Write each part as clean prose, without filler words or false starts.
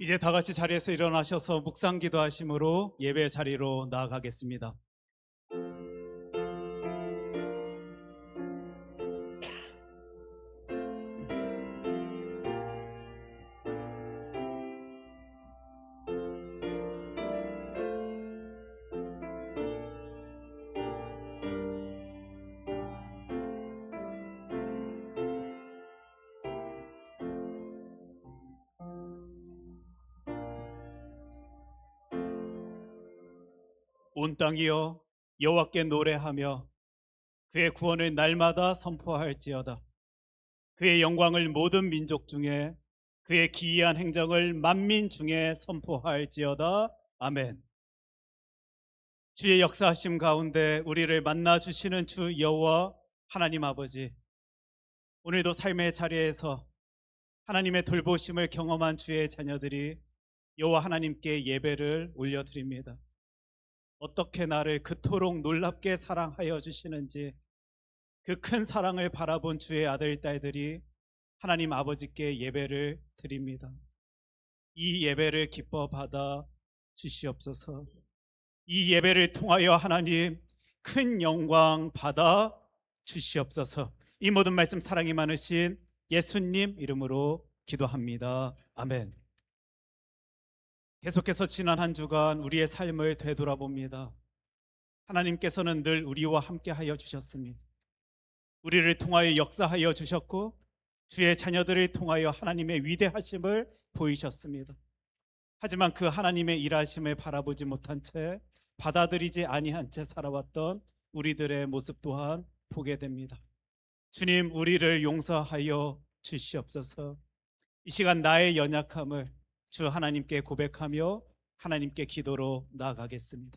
이제 다 같이 자리에서 일어나셔서 묵상 기도하심으로 예배 자리로 나아가겠습니다. 온 땅이여 여호와께 노래하며 그의 구원을 날마다 선포할지어다. 그의 영광을 모든 민족 중에, 그의 기이한 행정을 만민 중에 선포할지어다. 아멘. 주의 역사하심 가운데 우리를 만나 주시는 주 여호와 하나님 아버지, 오늘도 삶의 자리에서 하나님의 돌보심을 경험한 주의 자녀들이 여호와 하나님께 예배를 올려드립니다. 어떻게 나를 그토록 놀랍게 사랑하여 주시는지 그 큰 사랑을 바라본 주의 아들 딸들이 하나님 아버지께 예배를 드립니다. 이 예배를 기뻐 받아 주시옵소서. 이 예배를 통하여 하나님 큰 영광 받아 주시옵소서. 이 모든 말씀 사랑이 많으신 예수님 이름으로 기도합니다. 아멘. 계속해서 지난 한 주간 우리의 삶을 되돌아봅니다. 하나님께서는 늘 우리와 함께 하여 주셨습니다. 우리를 통하여 역사하여 주셨고 주의 자녀들을 통하여 하나님의 위대하심을 보이셨습니다. 하지만 그 하나님의 일하심을 바라보지 못한 채, 받아들이지 아니한 채 살아왔던 우리들의 모습 또한 보게 됩니다. 주님, 우리를 용서하여 주시옵소서. 이 시간 나의 연약함을 주 하나님께 고백하며 하나님께 기도로 나아가겠습니다.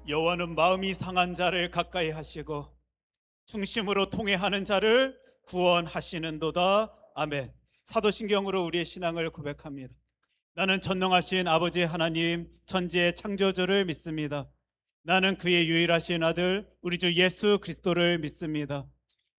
여호와는 마음이 상한 자를 가까이 하시고 중심으로 통회하는 자를 구원하시는도다. 아멘. 사도신경으로 우리의 신앙을 고백합니다. 나는 전능하신 아버지 하나님 천지의 창조주를 믿습니다. 나는 그의 유일하신 아들 우리 주 예수 그리스도를 믿습니다.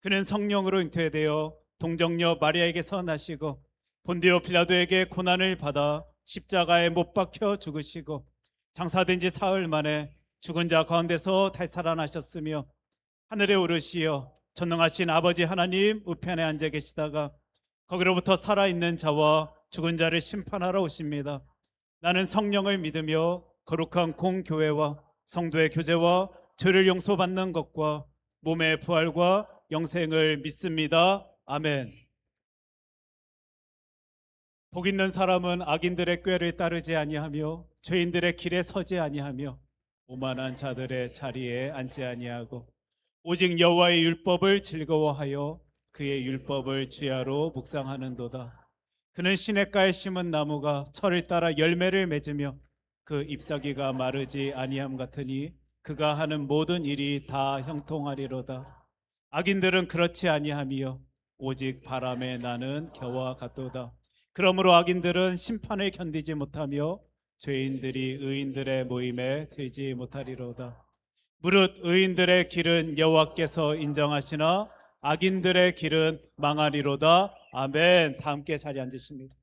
그는 성령으로 잉태되어 동정녀 마리아에게서 나시고 본디오 빌라도에게 고난을 받아 십자가에 못 박혀 죽으시고 장사된 지 사흘 만에 죽은 자 가운데서 다시 살아나셨으며 하늘에 오르시어 전능하신 아버지 하나님 우편에 앉아 계시다가 거기로부터 살아있는 자와 죽은 자를 심판하러 오십니다. 나는 성령을 믿으며 거룩한 공교회와 성도의 교제와 죄를 용서받는 것과 몸의 부활과 영생을 믿습니다. 아멘. 복 있는 사람은 악인들의 꾀를 따르지 아니하며 죄인들의 길에 서지 아니하며 오만한 자들의 자리에 앉지 아니하고 오직 여호와의 율법을 즐거워하여 그의 율법을 주야로 묵상하는도다. 그는 시냇가에 심은 나무가 철을 따라 열매를 맺으며 그 잎사귀가 마르지 아니함 같으니 그가 하는 모든 일이 다 형통하리로다. 악인들은 그렇지 아니하며 오직 바람에 나는 겨와 같도다. 그러므로 악인들은 심판을 견디지 못하며 죄인들이 의인들의 모임에 들지 못하리로다. 무릇 의인들의 길은 여호와께서 인정하시나 악인들의 길은 망하리로다. 아멘. 다 함께 자리에 앉으십니다.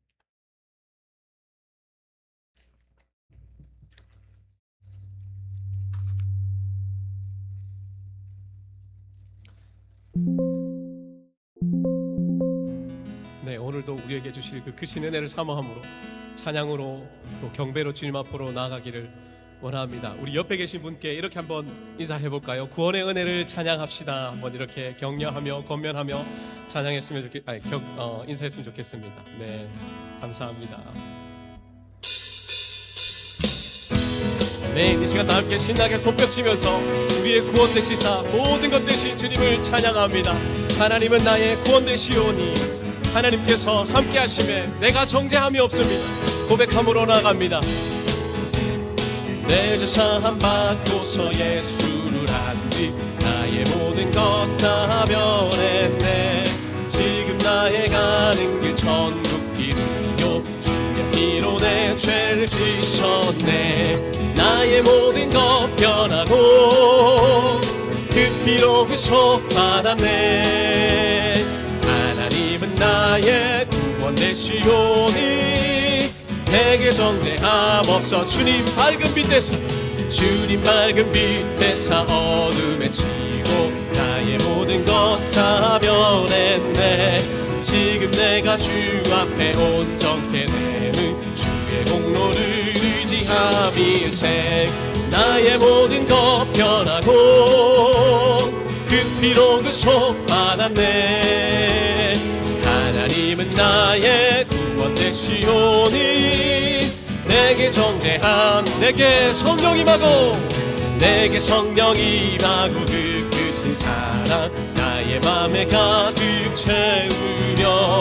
네, 오늘도 우리에게 주실 그 크신 은혜를 사모함으로 찬양으로 또 경배로 주님 앞으로 나아가기를 원합니다. 우리 옆에 계신 분께 이렇게 한번 인사해 볼까요? 구원의 은혜를 찬양합시다. 한번 이렇게 격려하며 권면하며 찬양했으면 인사했으면 좋겠습니다. 네, 감사합니다. 네, 이 시간 다 함께 신나게 손뼉치면서 우리의 구원 되시사 모든 것 되신 주님을 찬양합니다. 하나님은 나의 구원 되시오니 하나님께서 함께 하심에 내가 정죄함이 없습니다. 고백함으로 나갑니다. 내 죄 사함 받고서 예수를 안 뒤 나의 모든 것 다 변했네. 지금 나의 가는 길 천국 길이요 주의 피로 내 죄를 씻었네. 나의 모든 것 변하고 그 피로 구속받았네. 하나님은 나의 구원 되시오니 내게 정죄함 없어. 주님 밝은 빛에서 주님 밝은 빛에서 어둠에 치고 나의 모든 것 다 변했네. 지금 내가 주 앞에 온전케 되는 주의 공로를 의지함일세. 나의 모든 것 변하고 그 피로 구속받았네. 하나님은 나의 구원 되시오니 내게 정죄함 내게 성령 임하고 내게 성령 임하고 그 크신 사랑 나의 맘에 가득 채우며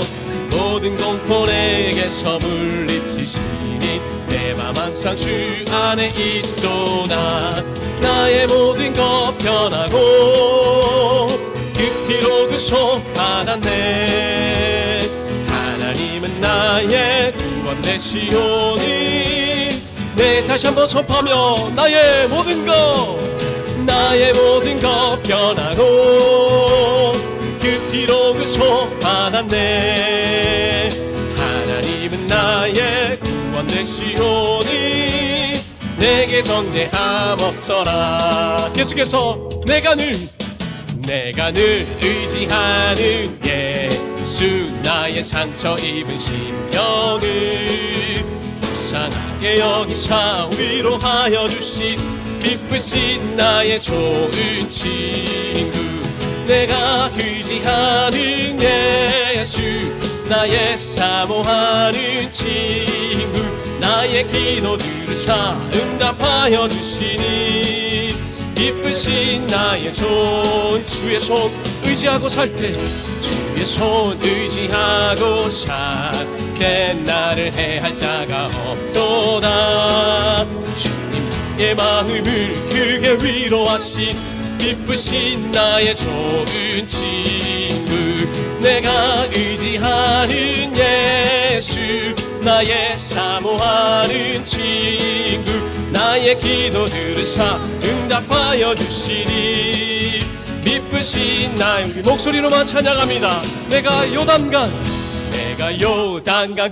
모든 공포 내게서 물리치시니 내 맘 항상 주 안에 있도다. 나의 모든 것 변하고 그 피로 구속받았네. 하나님은 나의 구원 되시오니 네 다시 한번 선포하며 나의 모든 것 변하고 그 피로 구속받았네. 하나님은 나의 구원 되시오니 내게 정죄함 없어라. 계속해서 내가 늘 의지하는 예수 나의 상처 입은 심령을 불쌍하게 여기사 위로하여 주신 기쁘신 나의 좋은 친구. 내가 의지하는 예수 나의 사모하는 친구. 나의 기도들을 응답하여 주시니 기쁘신 나의 좋은 주의 손 의지하고 살 때 주의 손 의지하고 살 때 나를 해할 자가 없도다. 주님의 마음을 크게 위로하신 기쁘신 나의 좋은 친구. 내가 의지하는 예수 나의 사모하는 친구. 나의 기도들을 응답하여 주시니 기쁘신 나의 목소리로만 찬양합니다. 내가 요단강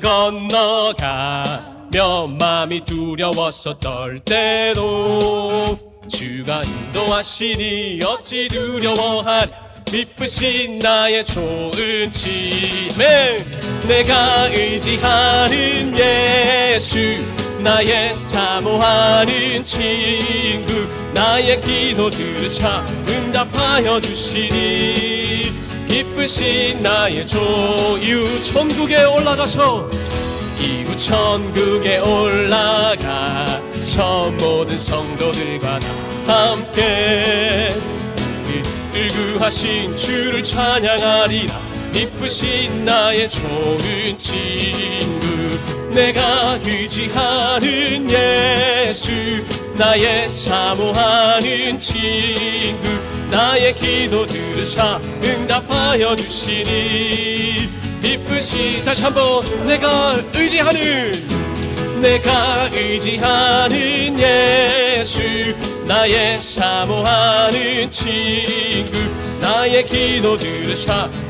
건너가며 마음이 두려워서 떨 때도 주가 인도하시니 어찌 두려워하리. 기쁘신 나의 좋은 친구. 내가 의지하는 예수 나의 사모하는 친구. 나의 기도들을 응답하여 주시니 기쁘신 나의 이웃 천국에 올라가서 모든 성도들과 다 함께 우리를 구하신 주를 찬양하리라. 기쁘신 나의 좋은 친구. 내가 의지하는 예수 나의 사모하는 친구. 나의 기도들을 응답하여 주시니 기쁘신 다시 한번 내가 의지하는 예수 나의 사모하는 친구. 나의 기도들을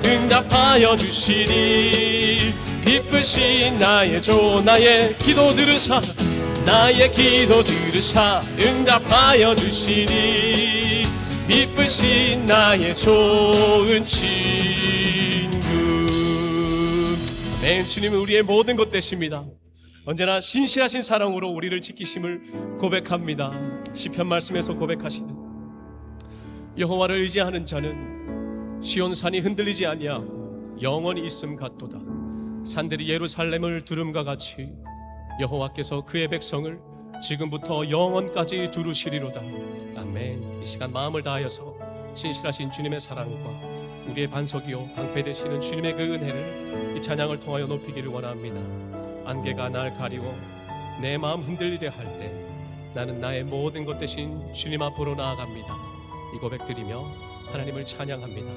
응답하여 주시니 기쁘신 나의 기도들을 응답하여 주시니 기쁘신 나의 좋은 친구. 아멘. 주님은 우리의 모든 것 되십니다. 언제나 신실하신 사랑으로 우리를 지키심을 고백합니다. 시편 말씀에서 고백하시듯 여호와를 의지하는 자는 시온산이 흔들리지 아니하고 영원히 있음 같도다. 산들이 예루살렘을 두름과 같이 여호와께서 그의 백성을 지금부터 영원까지 두루시리로다. 아멘. 이 시간 마음을 다하여서 신실하신 주님의 사랑과 우리의 반석이요 방패 되시는 주님의 그 은혜를 이 찬양을 통하여 높이기를 원합니다. 안개가 날 가리워 내 마음 흔들리려 할 때 나는 나의 모든 것 대신 주님 앞으로 나아갑니다. 이 고백 드리며 하나님을 찬양합니다.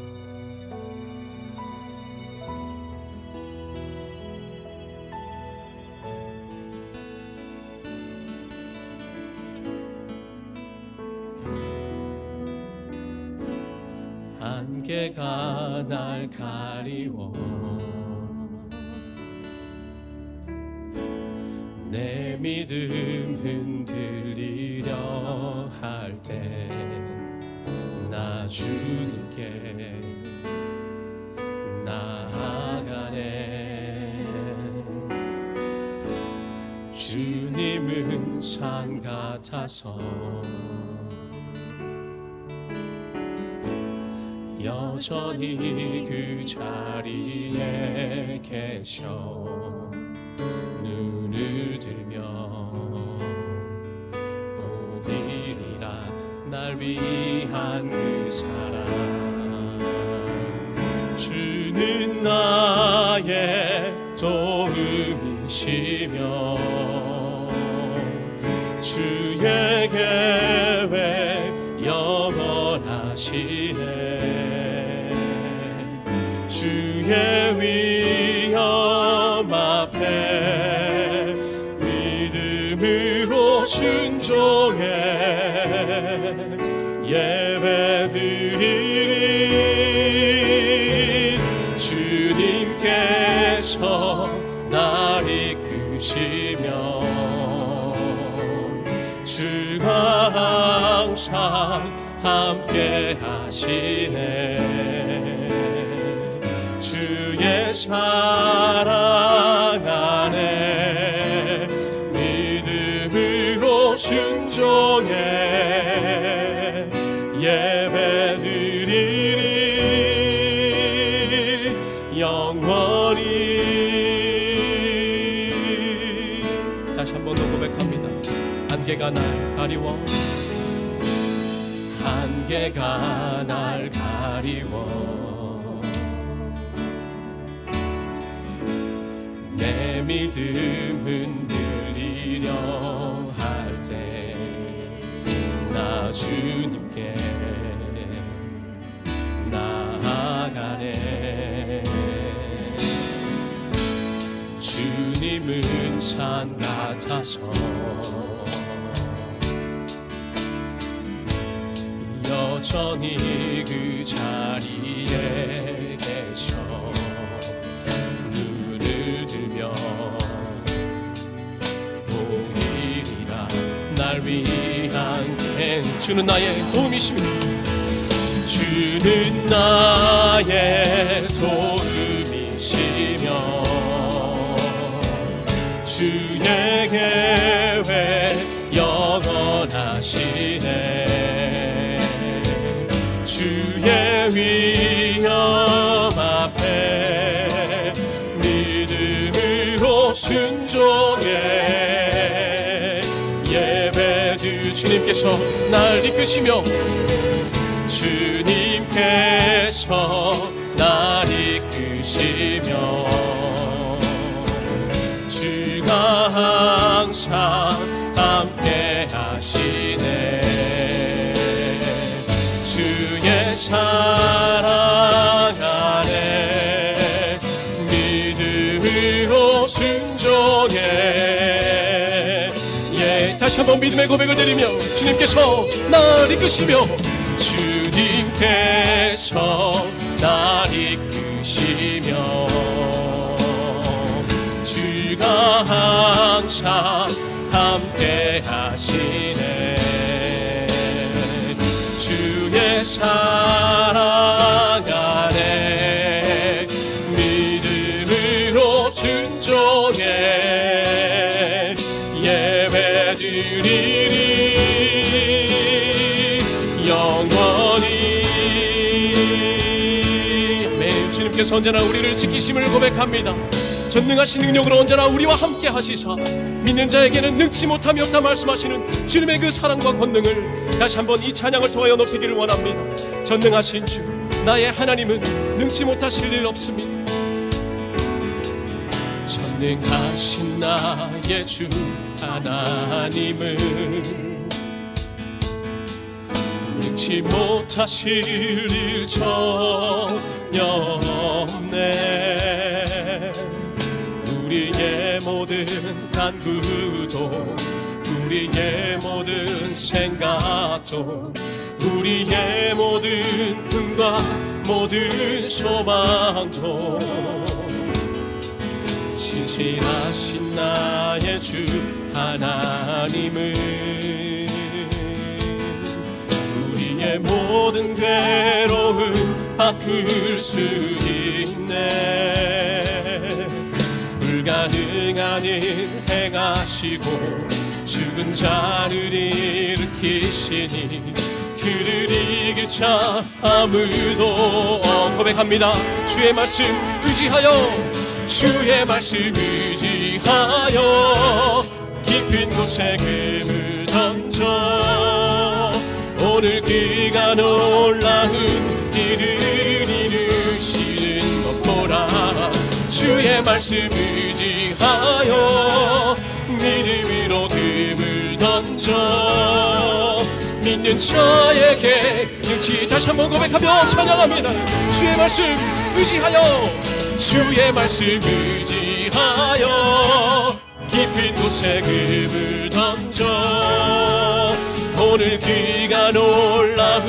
안개가 날 가리워 내 믿음 흔들리려 할 때 나 주님께 나아가네. 주님은 산 같아서 여전히 그 자리에 계셔 눈을 들며 보이리라 날 위한 그 사랑. 주는 나의 도움이시며 주의 계획 영원하시네. 주의 위험 앞에 믿음으로 순종해 예배드리리. 주님께서 날 이끄시며 주가 항상 함께 하시네. 주의 사랑 안에 믿음으로 순종해 예배드리리 영원히. 다시 한 번 더 고백합니다. 안개가 날 가리워 안개가 날 가리워 내 믿음 흔들리려 할 때 나 주님께 나아가네. 주님은 산 같아서 여전히 그 자리에 계셔 눈을 들며 보이리라 날 위한 엔. 주는 나의 도움이시며 주는 나의 도움이시며 주의 계획 영원하시네. 주의 위험 앞에 믿음으로 순종해 예배드. 주님께서 날 이끄시며 주님께서 날 이끄시며 주가 항상 함께 하시네. 주의 사랑 안에 믿음으로 순종해. 예, 다시 한번 믿음의 고백을 드리며 주님께서 날 이끄시며 주님께서 날 이끄시며 주가 항상 함께 하시네. 주의 사랑 안에 믿음으로 순종해 예배드리리 영원히. 아멘. 주님께서 언제나 우리를 지키심을 고백합니다. 전능하신 능력으로 언제나 우리와 함께 하시사 믿는 자에게는 능치 못함이 없다 말씀하시는 주님의 그 사랑과 권능을 다시 한번 이 찬양을 통하여 높이기를 원합니다. 전능하신 주, 나의 하나님은 능치 못하실 일 없습니다. 전능하신 나의 주 하나님은 능치 못하실 일 전혀 없네. 우리의 모든 간구도 우리의 모든 생각도 우리의 모든 꿈과 모든 소망도 신실하신 나의 주 하나님은 우리의 모든 괴로움 바꿀 수 있네. 불가능한 일 행하시고 죽은 자를 일으키시니 그를 이길 자 아무도 고백합니다. 주의 말씀 의지하여 주의 말씀 의지하여 깊은 곳에 금을 던져 오늘 그가 놀라운 일을 이루시는 것 보라. 주의 말씀 의지하여 믿음으로 금을 던져 믿는 자에게 능치. 다시 한번 고백하며 찬양합니다. 주의 말씀 의지하여 주의 말씀 의지하여 깊은 곳에 금을 던져 오늘 그가 놀라운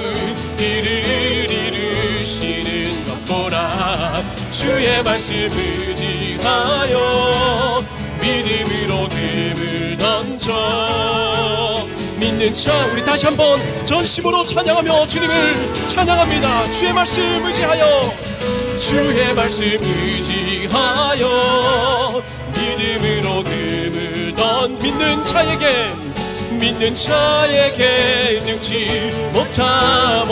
일을 이루시는 것 보라. 주의 말씀 의지하여 믿음으로 금을 던져 믿는 자. 우리 다시 한번 전심으로 찬양하며 주님을 찬양합니다. 주의 말씀 의지하여 주의 말씀 의지하여 믿음으로 금을 던 믿는 자에게 능치 못함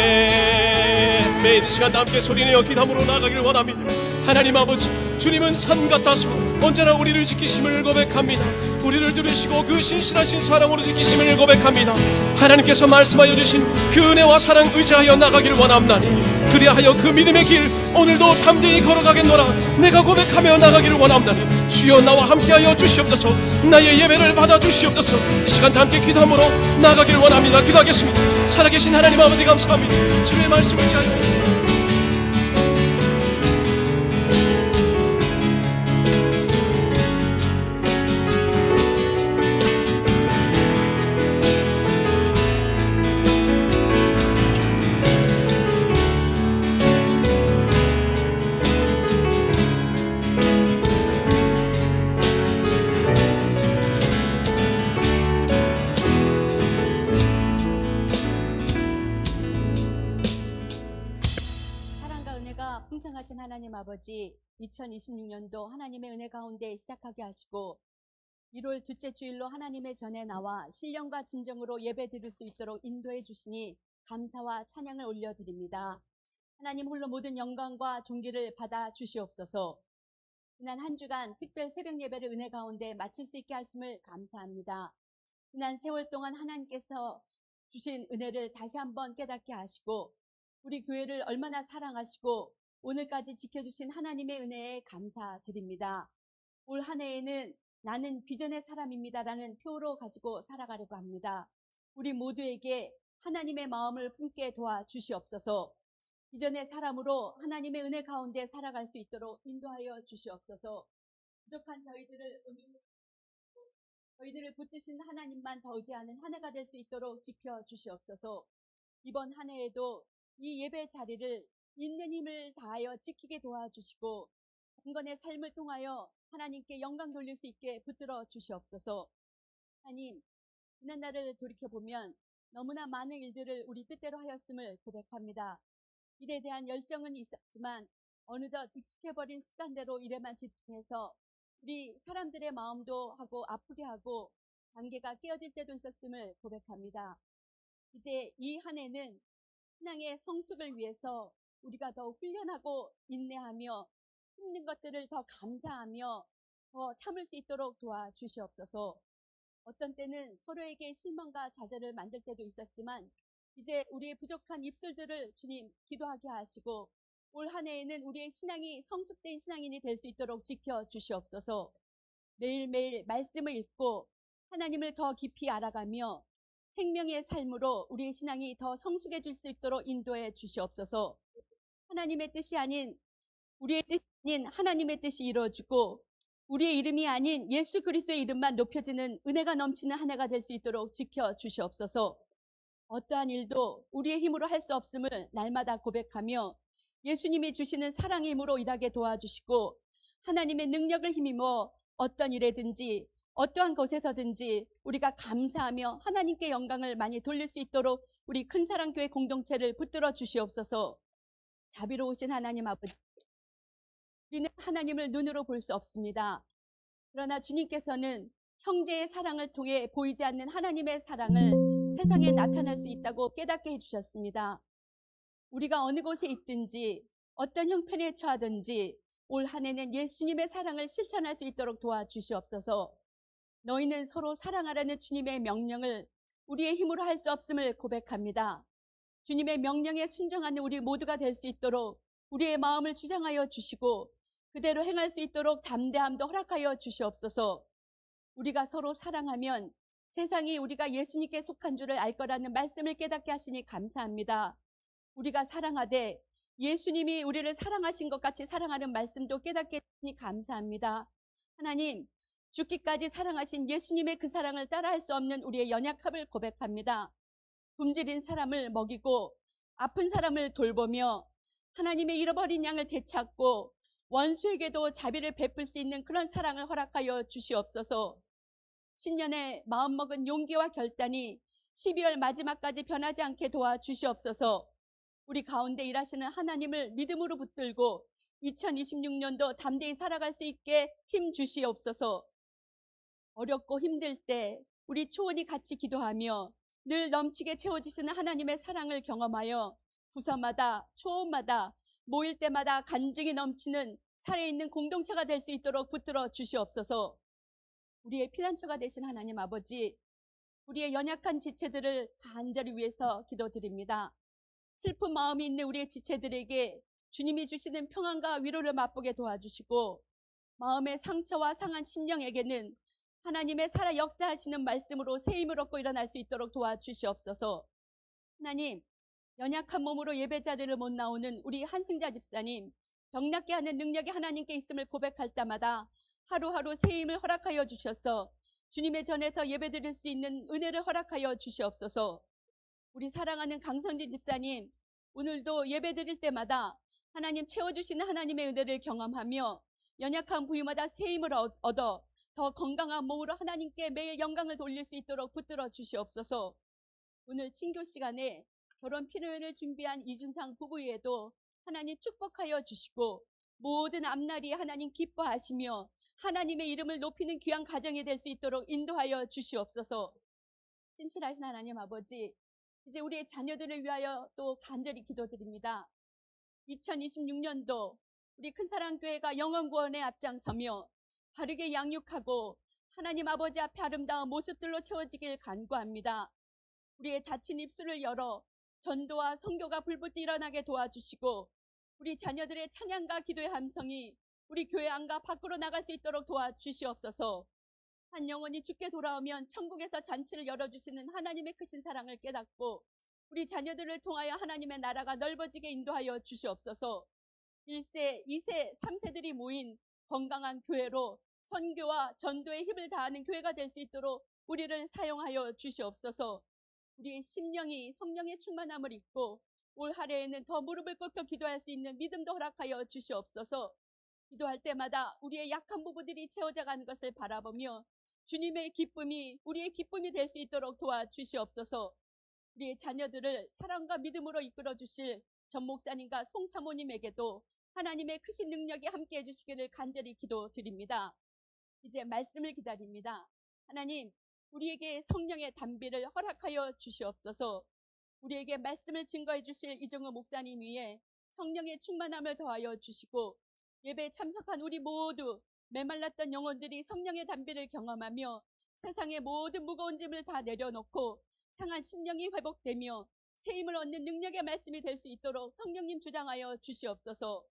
없네. 매일 이 시간 함께 소리내어 기도함으로 나아가기를 원합니다. 하나님 아버지, 주님은 산 같아서 언제나 우리를 지키심을 고백합니다. 우리를 들으시고 그 신실하신 사랑으로 지키심을 고백합니다. 하나님께서 말씀하여 주신 그 은혜와 사랑 의지하여 나가기를 원합나니 그리하여 그 믿음의 길 오늘도 담대히 걸어가겠노라. 내가 고백하며 나가기를 원합나니 주여 나와 함께하여 주시옵소서. 나의 예배를 받아 주시옵소서. 이 시간 함께 기도함으로 나가기를 원합니다. 기도하겠습니다. 살아계신 하나님 아버지 감사합니다. 주의 말씀 의지하여 풍성하신 하나님 아버지, 2026년도 하나님의 은혜 가운데 시작하게 하시고 1월 둘째 주일로 하나님의 전에 나와 신령과 진정으로 예배 드릴 수 있도록 인도해 주시니 감사와 찬양을 올려드립니다. 하나님 홀로 모든 영광과 존귀를 받아 주시옵소서. 지난 한 주간 특별 새벽 예배를 은혜 가운데 마칠 수 있게 하심을 감사합니다. 지난 세월 동안 하나님께서 주신 은혜를 다시 한번 깨닫게 하시고 우리 교회를 얼마나 사랑하시고 오늘까지 지켜주신 하나님의 은혜에 감사드립니다. 올 한 해에는 나는 비전의 사람입니다라는 표로 가지고 살아가려고 합니다. 우리 모두에게 하나님의 마음을 품게 도와주시옵소서. 비전의 사람으로 하나님의 은혜 가운데 살아갈 수 있도록 인도하여 주시옵소서. 부족한 저희들을 붙드신 하나님만 더 의지하는 한 해가 될 수 있도록 지켜주시옵소서. 이번 한 해에도 이 예배 자리를 있는 힘을 다하여 지키게 도와주시고 경건의 삶을 통하여 하나님께 영광 돌릴 수 있게 붙들어 주시옵소서. 하나님, 지난 날을 돌이켜보면 너무나 많은 일들을 우리 뜻대로 하였음을 고백합니다. 일에 대한 열정은 있었지만 어느덧 익숙해버린 습관대로 일에만 집중해서 우리 사람들의 마음도 하고 아프게 하고 관계가 깨어질 때도 있었음을 고백합니다. 이제 이 한 해는 신앙의 성숙을 위해서 우리가 더 훈련하고 인내하며 힘든 것들을 더 감사하며 더 참을 수 있도록 도와주시옵소서. 어떤 때는 서로에게 실망과 좌절을 만들 때도 있었지만 이제 우리의 부족한 입술들을 주님 기도하게 하시고 올 한 해에는 우리의 신앙이 성숙된 신앙인이 될 수 있도록 지켜주시옵소서. 매일매일 말씀을 읽고 하나님을 더 깊이 알아가며 생명의 삶으로 우리의 신앙이 더 성숙해질 수 있도록 인도해 주시옵소서. 하나님의 뜻이 아닌 우리의 뜻이 아닌 하나님의 뜻이 이루어지고 우리의 이름이 아닌 예수 그리스도의 이름만 높여지는 은혜가 넘치는 한 해가 될 수 있도록 지켜주시옵소서. 어떠한 일도 우리의 힘으로 할 수 없음을 날마다 고백하며 예수님이 주시는 사랑의 힘으로 일하게 도와주시고 하나님의 능력을 힘입어 어떤 일에든지 어떠한 것에서든지 우리가 감사하며 하나님께 영광을 많이 돌릴 수 있도록 우리 큰사랑교회 공동체를 붙들어 주시옵소서. 자비로우신 하나님 아버지, 우리는 하나님을 눈으로 볼 수 없습니다. 그러나 주님께서는 형제의 사랑을 통해 보이지 않는 하나님의 사랑을 세상에 나타날 수 있다고 깨닫게 해주셨습니다. 우리가 어느 곳에 있든지 어떤 형편에 처하든지 올 한 해는 예수님의 사랑을 실천할 수 있도록 도와주시옵소서. 너희는 서로 사랑하라는 주님의 명령을 우리의 힘으로 할 수 없음을 고백합니다. 주님의 명령에 순종하는 우리 모두가 될 수 있도록 우리의 마음을 주장하여 주시고 그대로 행할 수 있도록 담대함도 허락하여 주시옵소서. 우리가 서로 사랑하면 세상이 우리가 예수님께 속한 줄을 알 거라는 말씀을 깨닫게 하시니 감사합니다. 우리가 사랑하되 예수님이 우리를 사랑하신 것 같이 사랑하는 말씀도 깨닫게 하시니 감사합니다. 하나님, 죽기까지 사랑하신 예수님의 그 사랑을 따라할 수 없는 우리의 연약함을 고백합니다. 굶주린 사람을 먹이고 아픈 사람을 돌보며 하나님의 잃어버린 양을 되찾고 원수에게도 자비를 베풀 수 있는 그런 사랑을 허락하여 주시옵소서. 신년에 마음먹은 용기와 결단이 12월 마지막까지 변하지 않게 도와주시옵소서. 우리 가운데 일하시는 하나님을 믿음으로 붙들고 2026년도 담대히 살아갈 수 있게 힘 주시옵소서. 어렵고 힘들 때 우리 초원이 같이 기도하며 늘 넘치게 채워주시는 하나님의 사랑을 경험하여 부서마다 초원마다 모일 때마다 간증이 넘치는 살아있는 공동체가 될 수 있도록 붙들어 주시옵소서. 우리의 피난처가 되신 하나님 아버지, 우리의 연약한 지체들을 간절히 위해서 기도드립니다. 슬픈 마음이 있는 우리의 지체들에게 주님이 주시는 평안과 위로를 맛보게 도와주시고 마음의 상처와 상한 심령에게는 하나님의 살아 역사하시는 말씀으로 새 힘을 얻고 일어날 수 있도록 도와주시옵소서. 하나님, 연약한 몸으로 예배 자리를 못 나오는 우리 한승자 집사님, 병 낫게 하는 능력이 하나님께 있음을 고백할 때마다 하루하루 새 힘을 허락하여 주셔서 주님의 전에서 예배 드릴 수 있는 은혜를 허락하여 주시옵소서. 우리 사랑하는 강성진 집사님, 오늘도 예배 드릴 때마다 하나님 채워주시는 하나님의 은혜를 경험하며 연약한 부위마다 새 힘을 얻어 더 건강한 몸으로 하나님께 매일 영광을 돌릴 수 있도록 붙들어 주시옵소서. 오늘 친교 시간에 결혼 피로연을 준비한 이준상 부부에도 하나님 축복하여 주시고 모든 앞날이 하나님 기뻐하시며 하나님의 이름을 높이는 귀한 가정이 될 수 있도록 인도하여 주시옵소서. 신실하신 하나님 아버지, 이제 우리의 자녀들을 위하여 또 간절히 기도드립니다. 2026년도 우리 큰사랑교회가 영혼구원에 앞장서며 바르게 양육하고 하나님 아버지 앞에 아름다운 모습들로 채워지길 간구합니다. 우리의 닫힌 입술을 열어 전도와 선교가 불붙어 일어나게 도와주시고 우리 자녀들의 찬양과 기도의 함성이 우리 교회 안과 밖으로 나갈 수 있도록 도와주시옵소서. 한 영혼이 죽게 돌아오면 천국에서 잔치를 열어주시는 하나님의 크신 사랑을 깨닫고 우리 자녀들을 통하여 하나님의 나라가 넓어지게 인도하여 주시옵소서. 1세, 2세, 3세들이 모인 건강한 교회로 선교와 전도에 힘을 다하는 교회가 될 수 있도록 우리를 사용하여 주시옵소서. 우리의 심령이 성령의 충만함을 입고 올 한해에는 더 무릎을 꿇고 기도할 수 있는 믿음도 허락하여 주시옵소서. 기도할 때마다 우리의 약한 부부들이 채워져가는 것을 바라보며 주님의 기쁨이 우리의 기쁨이 될 수 있도록 도와주시옵소서. 우리의 자녀들을 사랑과 믿음으로 이끌어 주실 전 목사님과 송 사모님에게도 하나님의 크신 능력이 함께해 주시기를 간절히 기도드립니다. 이제 말씀을 기다립니다. 하나님, 우리에게 성령의 단비를 허락하여 주시옵소서. 우리에게 말씀을 증거해 주실 이정호 목사님 위에 성령의 충만함을 더하여 주시고 예배에 참석한 우리 모두 메말랐던 영혼들이 성령의 단비를 경험하며 세상의 모든 무거운 짐을 다 내려놓고 상한 심령이 회복되며 새 힘을 얻는 능력의 말씀이 될 수 있도록 성령님 주장하여 주시옵소서.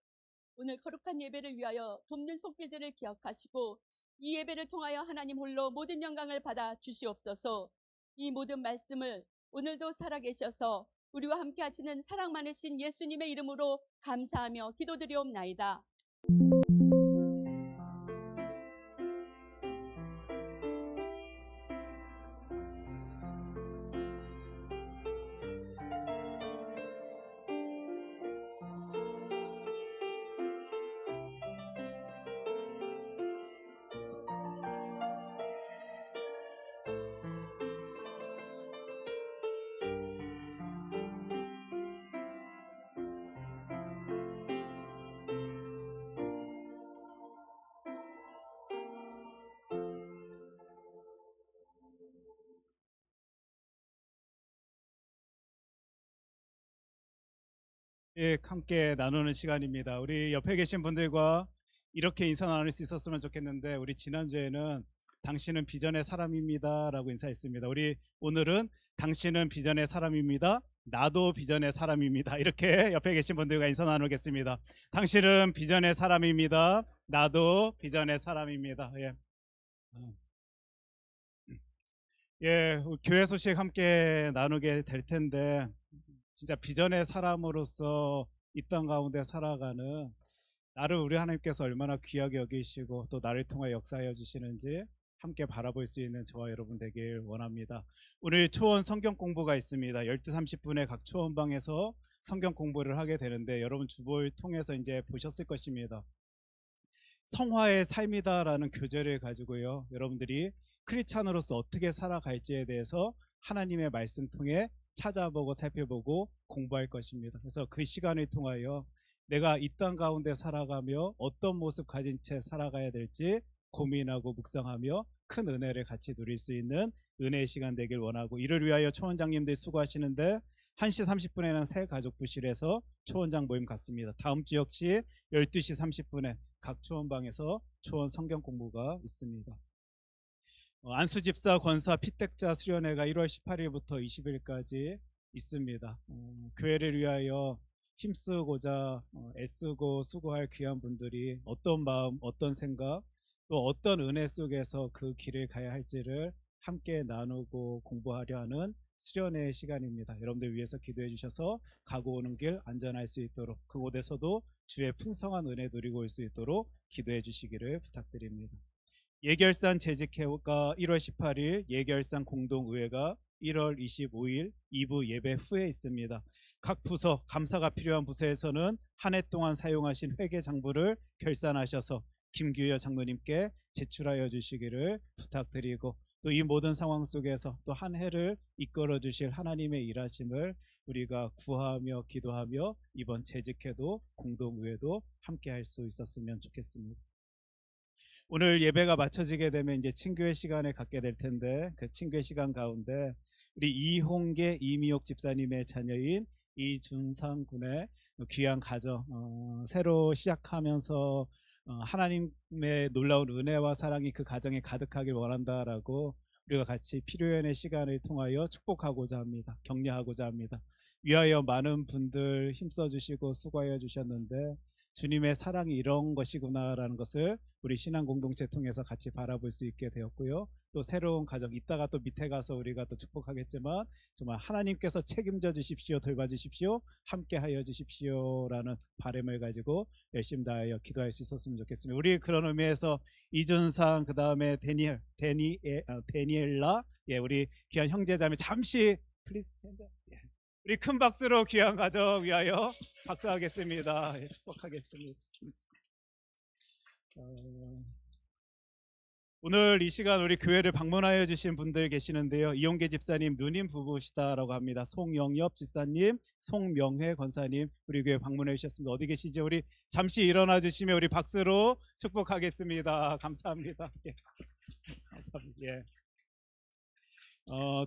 오늘 거룩한 예배를 위하여 돕는 손길들을 기억하시고 이 예배를 통하여 하나님 홀로 모든 영광을 받아 주시옵소서. 이 모든 말씀을 오늘도 살아계셔서 우리와 함께 하시는 사랑 많으신 예수님의 이름으로 감사하며 기도드리옵나이다. 예, 함께 나누는 시간입니다. 우리 옆에 계신 분들과 이렇게 인사 나눌 수 있었으면 좋겠는데 우리 지난주에는 당신은 비전의 사람입니다 라고 인사했습니다. 우리 오늘은 당신은 비전의 사람입니다. 나도 비전의 사람입니다. 이렇게 옆에 계신 분들과 인사 나누겠습니다. 당신은 비전의 사람입니다. 나도 비전의 사람입니다. 예. 예, 교회 소식 함께 나누게 될 텐데 진짜 비전의 사람으로서 이 땅 가운데 살아가는 나를 우리 하나님께서 얼마나 귀하게 여기시고 또 나를 통해 역사하여 주시는지 함께 바라볼 수 있는 저와 여러분 되길 원합니다. 오늘 초원 성경 공부가 있습니다. 12시 30분에 각 초원방에서 성경 공부를 하게 되는데 여러분 주보를 통해서 이제 보셨을 것입니다. 성화의 삶이다라는 교재를 가지고요. 여러분들이 크리스찬으로서 어떻게 살아갈지에 대해서 하나님의 말씀 통해 찾아보고 살펴보고 공부할 것입니다. 그래서 그 시간을 통하여 내가 이 땅 가운데 살아가며 어떤 모습 가진 채 살아가야 될지 고민하고 묵상하며 큰 은혜를 같이 누릴 수 있는 은혜의 시간 되길 원하고, 이를 위하여 초원장님들 수고하시는데 1시 30분에는 새 가족 부실에서 초원장 모임 갖습니다. 다음 주 역시 12시 30분에 각 초원방에서 초원 성경 공부가 있습니다. 안수집사 권사 피택자 수련회가 1월 18일부터 20일까지 있습니다. 교회를 위하여 힘쓰고자 애쓰고 수고할 귀한 분들이 어떤 마음, 어떤 생각, 또 어떤 은혜 속에서 그 길을 가야 할지를 함께 나누고 공부하려 하는 수련회의 시간입니다. 여러분들 위해서 기도해 주셔서 가고 오는 길 안전할 수 있도록, 그곳에서도 주의 풍성한 은혜 누리고 올 수 있도록 기도해 주시기를 부탁드립니다. 예결산 재직회가 1월 18일, 예결산 공동의회가 1월 25일 2부 예배 후에 있습니다. 각 부서, 감사가 필요한 부서에서는 한 해 동안 사용하신 회계 장부를 결산하셔서 김규여 장로님께 제출하여 주시기를 부탁드리고, 또 이 모든 상황 속에서 또 한 해를 이끌어 주실 하나님의 일하심을 우리가 구하며 기도하며 이번 재직회도 공동의회도 함께 할 수 있었으면 좋겠습니다. 오늘 예배가 마쳐지게 되면 이제 친교회 시간을 갖게 될 텐데, 그 친교회 시간 가운데 우리 이홍계 이미옥 집사님의 자녀인 이준상 군의 귀한 가정 새로 시작하면서 하나님의 놀라운 은혜와 사랑이 그 가정에 가득하길 원한다라고 우리가 같이 필요연의 시간을 통하여 축복하고자 합니다. 격려하고자 합니다. 위하여 많은 분들 힘써 주시고 수고하여 주셨는데 주님의 사랑이 이런 것이구나라는 것을 우리 신앙 공동체 통해서 같이 바라볼 수 있게 되었고요. 또 새로운 가정, 이따가 또 밑에 가서 우리가 또 축복하겠지만 정말 하나님께서 책임져 주십시오, 돌봐주십시오, 함께 하여 주십시오라는 바람을 가지고 열심히 다하여 기도할 수 있었으면 좋겠습니다. 우리 그런 의미에서 이준상, 그 다음에 데니엘라, 예, 우리 귀한 형제자매 잠시 플리즈 스탠드. 예. 우리 큰 박수로 귀한 가정 위하여 박수하겠습니다. 예, 축복하겠습니다. 오늘 이 시간 우리 교회를 방문하여 주신 분들 계시는데요. 이용계 집사님 누님 부부시다라고 합니다. 송영엽 집사님, 송명회 권사님 우리 교회 방문해 주셨습니다. 어디 계시죠? 우리 잠시 일어나 주시면 우리 박수로 축복하겠습니다. 감사합니다. 예. 감사합니다. 예.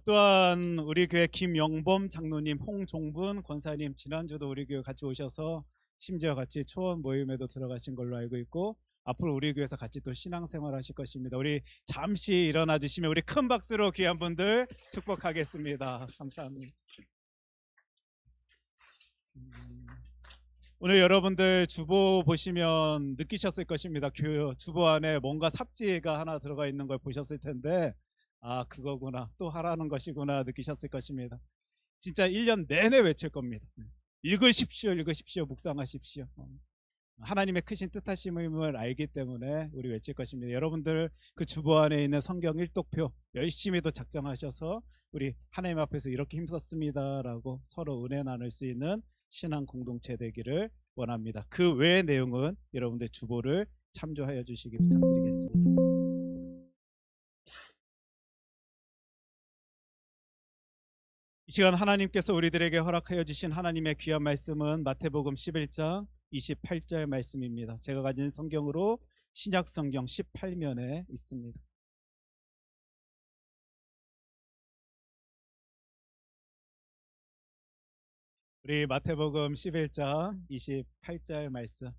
또한 우리 교회 김영범 장로님, 홍종분 권사님 지난주도 우리 교회 같이 오셔서 심지어 같이 초원 모임에도 들어가신 걸로 알고 있고 앞으로 우리 교회에서 같이 또 신앙생활 하실 것입니다. 우리 잠시 일어나 주시면 우리 큰 박수로 귀한 분들 축복하겠습니다. 감사합니다. 오늘 여러분들 주보 보시면 느끼셨을 것입니다. 주보 안에 뭔가 삽지가 하나 들어가 있는 걸 보셨을 텐데, 아, 그거구나, 또 하라는 것이구나 느끼셨을 것입니다. 진짜 1년 내내 외칠 겁니다. 읽으십시오, 읽으십시오, 묵상하십시오. 하나님의 크신 뜻하심을 알기 때문에 우리 외칠 것입니다. 여러분들 그 주보 안에 있는 성경 일독표 열심히 도 작정하셔서 우리 하나님 앞에서 이렇게 힘썼습니다라고 서로 은혜 나눌 수 있는 신앙 공동체 되기를 원합니다. 그 외의 내용은 여러분들 주보를 참조하여 주시기 부탁드리겠습니다. 이 시간 하나님께서 우리들에게 허락하여 주신 하나님의 귀한 말씀은 마태복음 11장 28절 말씀입니다. 제가 가진 성경으로 신약 성경 18면에 있습니다. 우리 마태복음 11장 28절 말씀,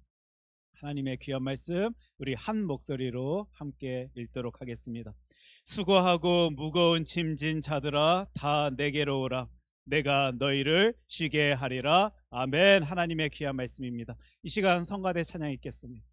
하나님의 귀한 말씀 우리 한 목소리로 함께 읽도록 하겠습니다. 수고하고 무거운 짐진 자들아 다 내게로 오라. 내가 너희를 쉬게 하리라. 아멘. 하나님의 귀한 말씀입니다. 이 시간 성가대 찬양 읽겠습니다.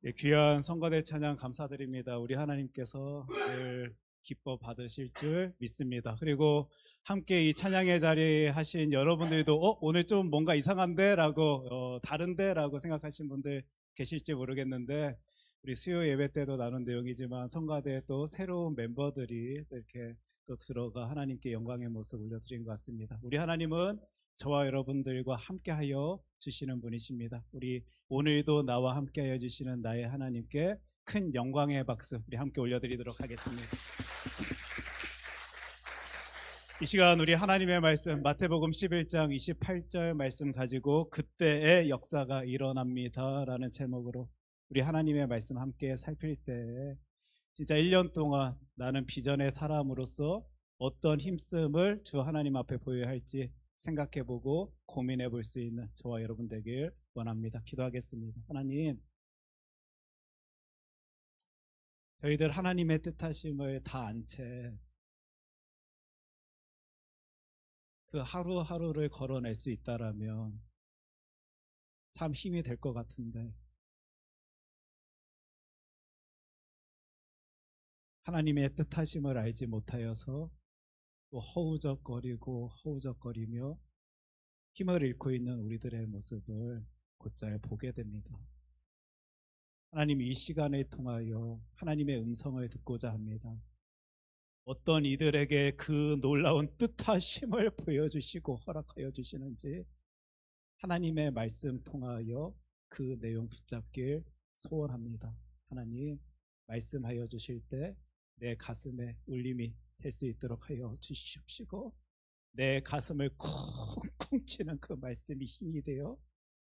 예, 귀한 성가대 찬양 감사드립니다. 우리 하나님께서 늘 기뻐 받으실 줄 믿습니다. 그리고 함께 이 찬양의 자리에 하신 여러분들도 오늘 좀 뭔가 이상한데 라고 다른데 라고 생각하신 분들 계실지 모르겠는데, 우리 수요 예배 때도 나눈 내용이지만 성가대에 또 새로운 멤버들이 이렇게 또 들어가 하나님께 영광의 모습 올려드린 것 같습니다. 우리 하나님은 저와 여러분들과 함께하여 주시는 분이십니다. 우리 오늘도 나와 함께하여 주시는 나의 하나님께 큰 영광의 박수 우리 함께 올려드리도록 하겠습니다. 이 시간 우리 하나님의 말씀 마태복음 11장 28절 말씀 가지고 그때의 역사가 일어납니다 라는 제목으로 우리 하나님의 말씀 함께 살필 때, 진짜 1년 동안 나는 비전의 사람으로서 어떤 힘씀을 주 하나님 앞에 보여야 할지 생각해보고 고민해볼 수 있는 저와 여러분 되길 원합니다. 기도하겠습니다. 하나님, 저희들 하나님의 뜻하심을 다 안 채 그 하루하루를 걸어낼 수 있다라면 참 힘이 될 것 같은데, 하나님의 뜻하심을 알지 못하여서 또 허우적거리며 힘을 잃고 있는 우리들의 모습을 곧잘 보게 됩니다. 하나님, 이 시간을 통하여 하나님의 음성을 듣고자 합니다. 어떤 이들에게 그 놀라운 뜻하심을 보여주시고 허락하여 주시는지 하나님의 말씀 통하여 그 내용 붙잡길 소원합니다. 하나님, 말씀하여 주실 때 내 가슴에 울림이 될 수 있도록 하여 주시옵시고, 내 가슴을 쿵쿵 치는 그 말씀이 힘이 되어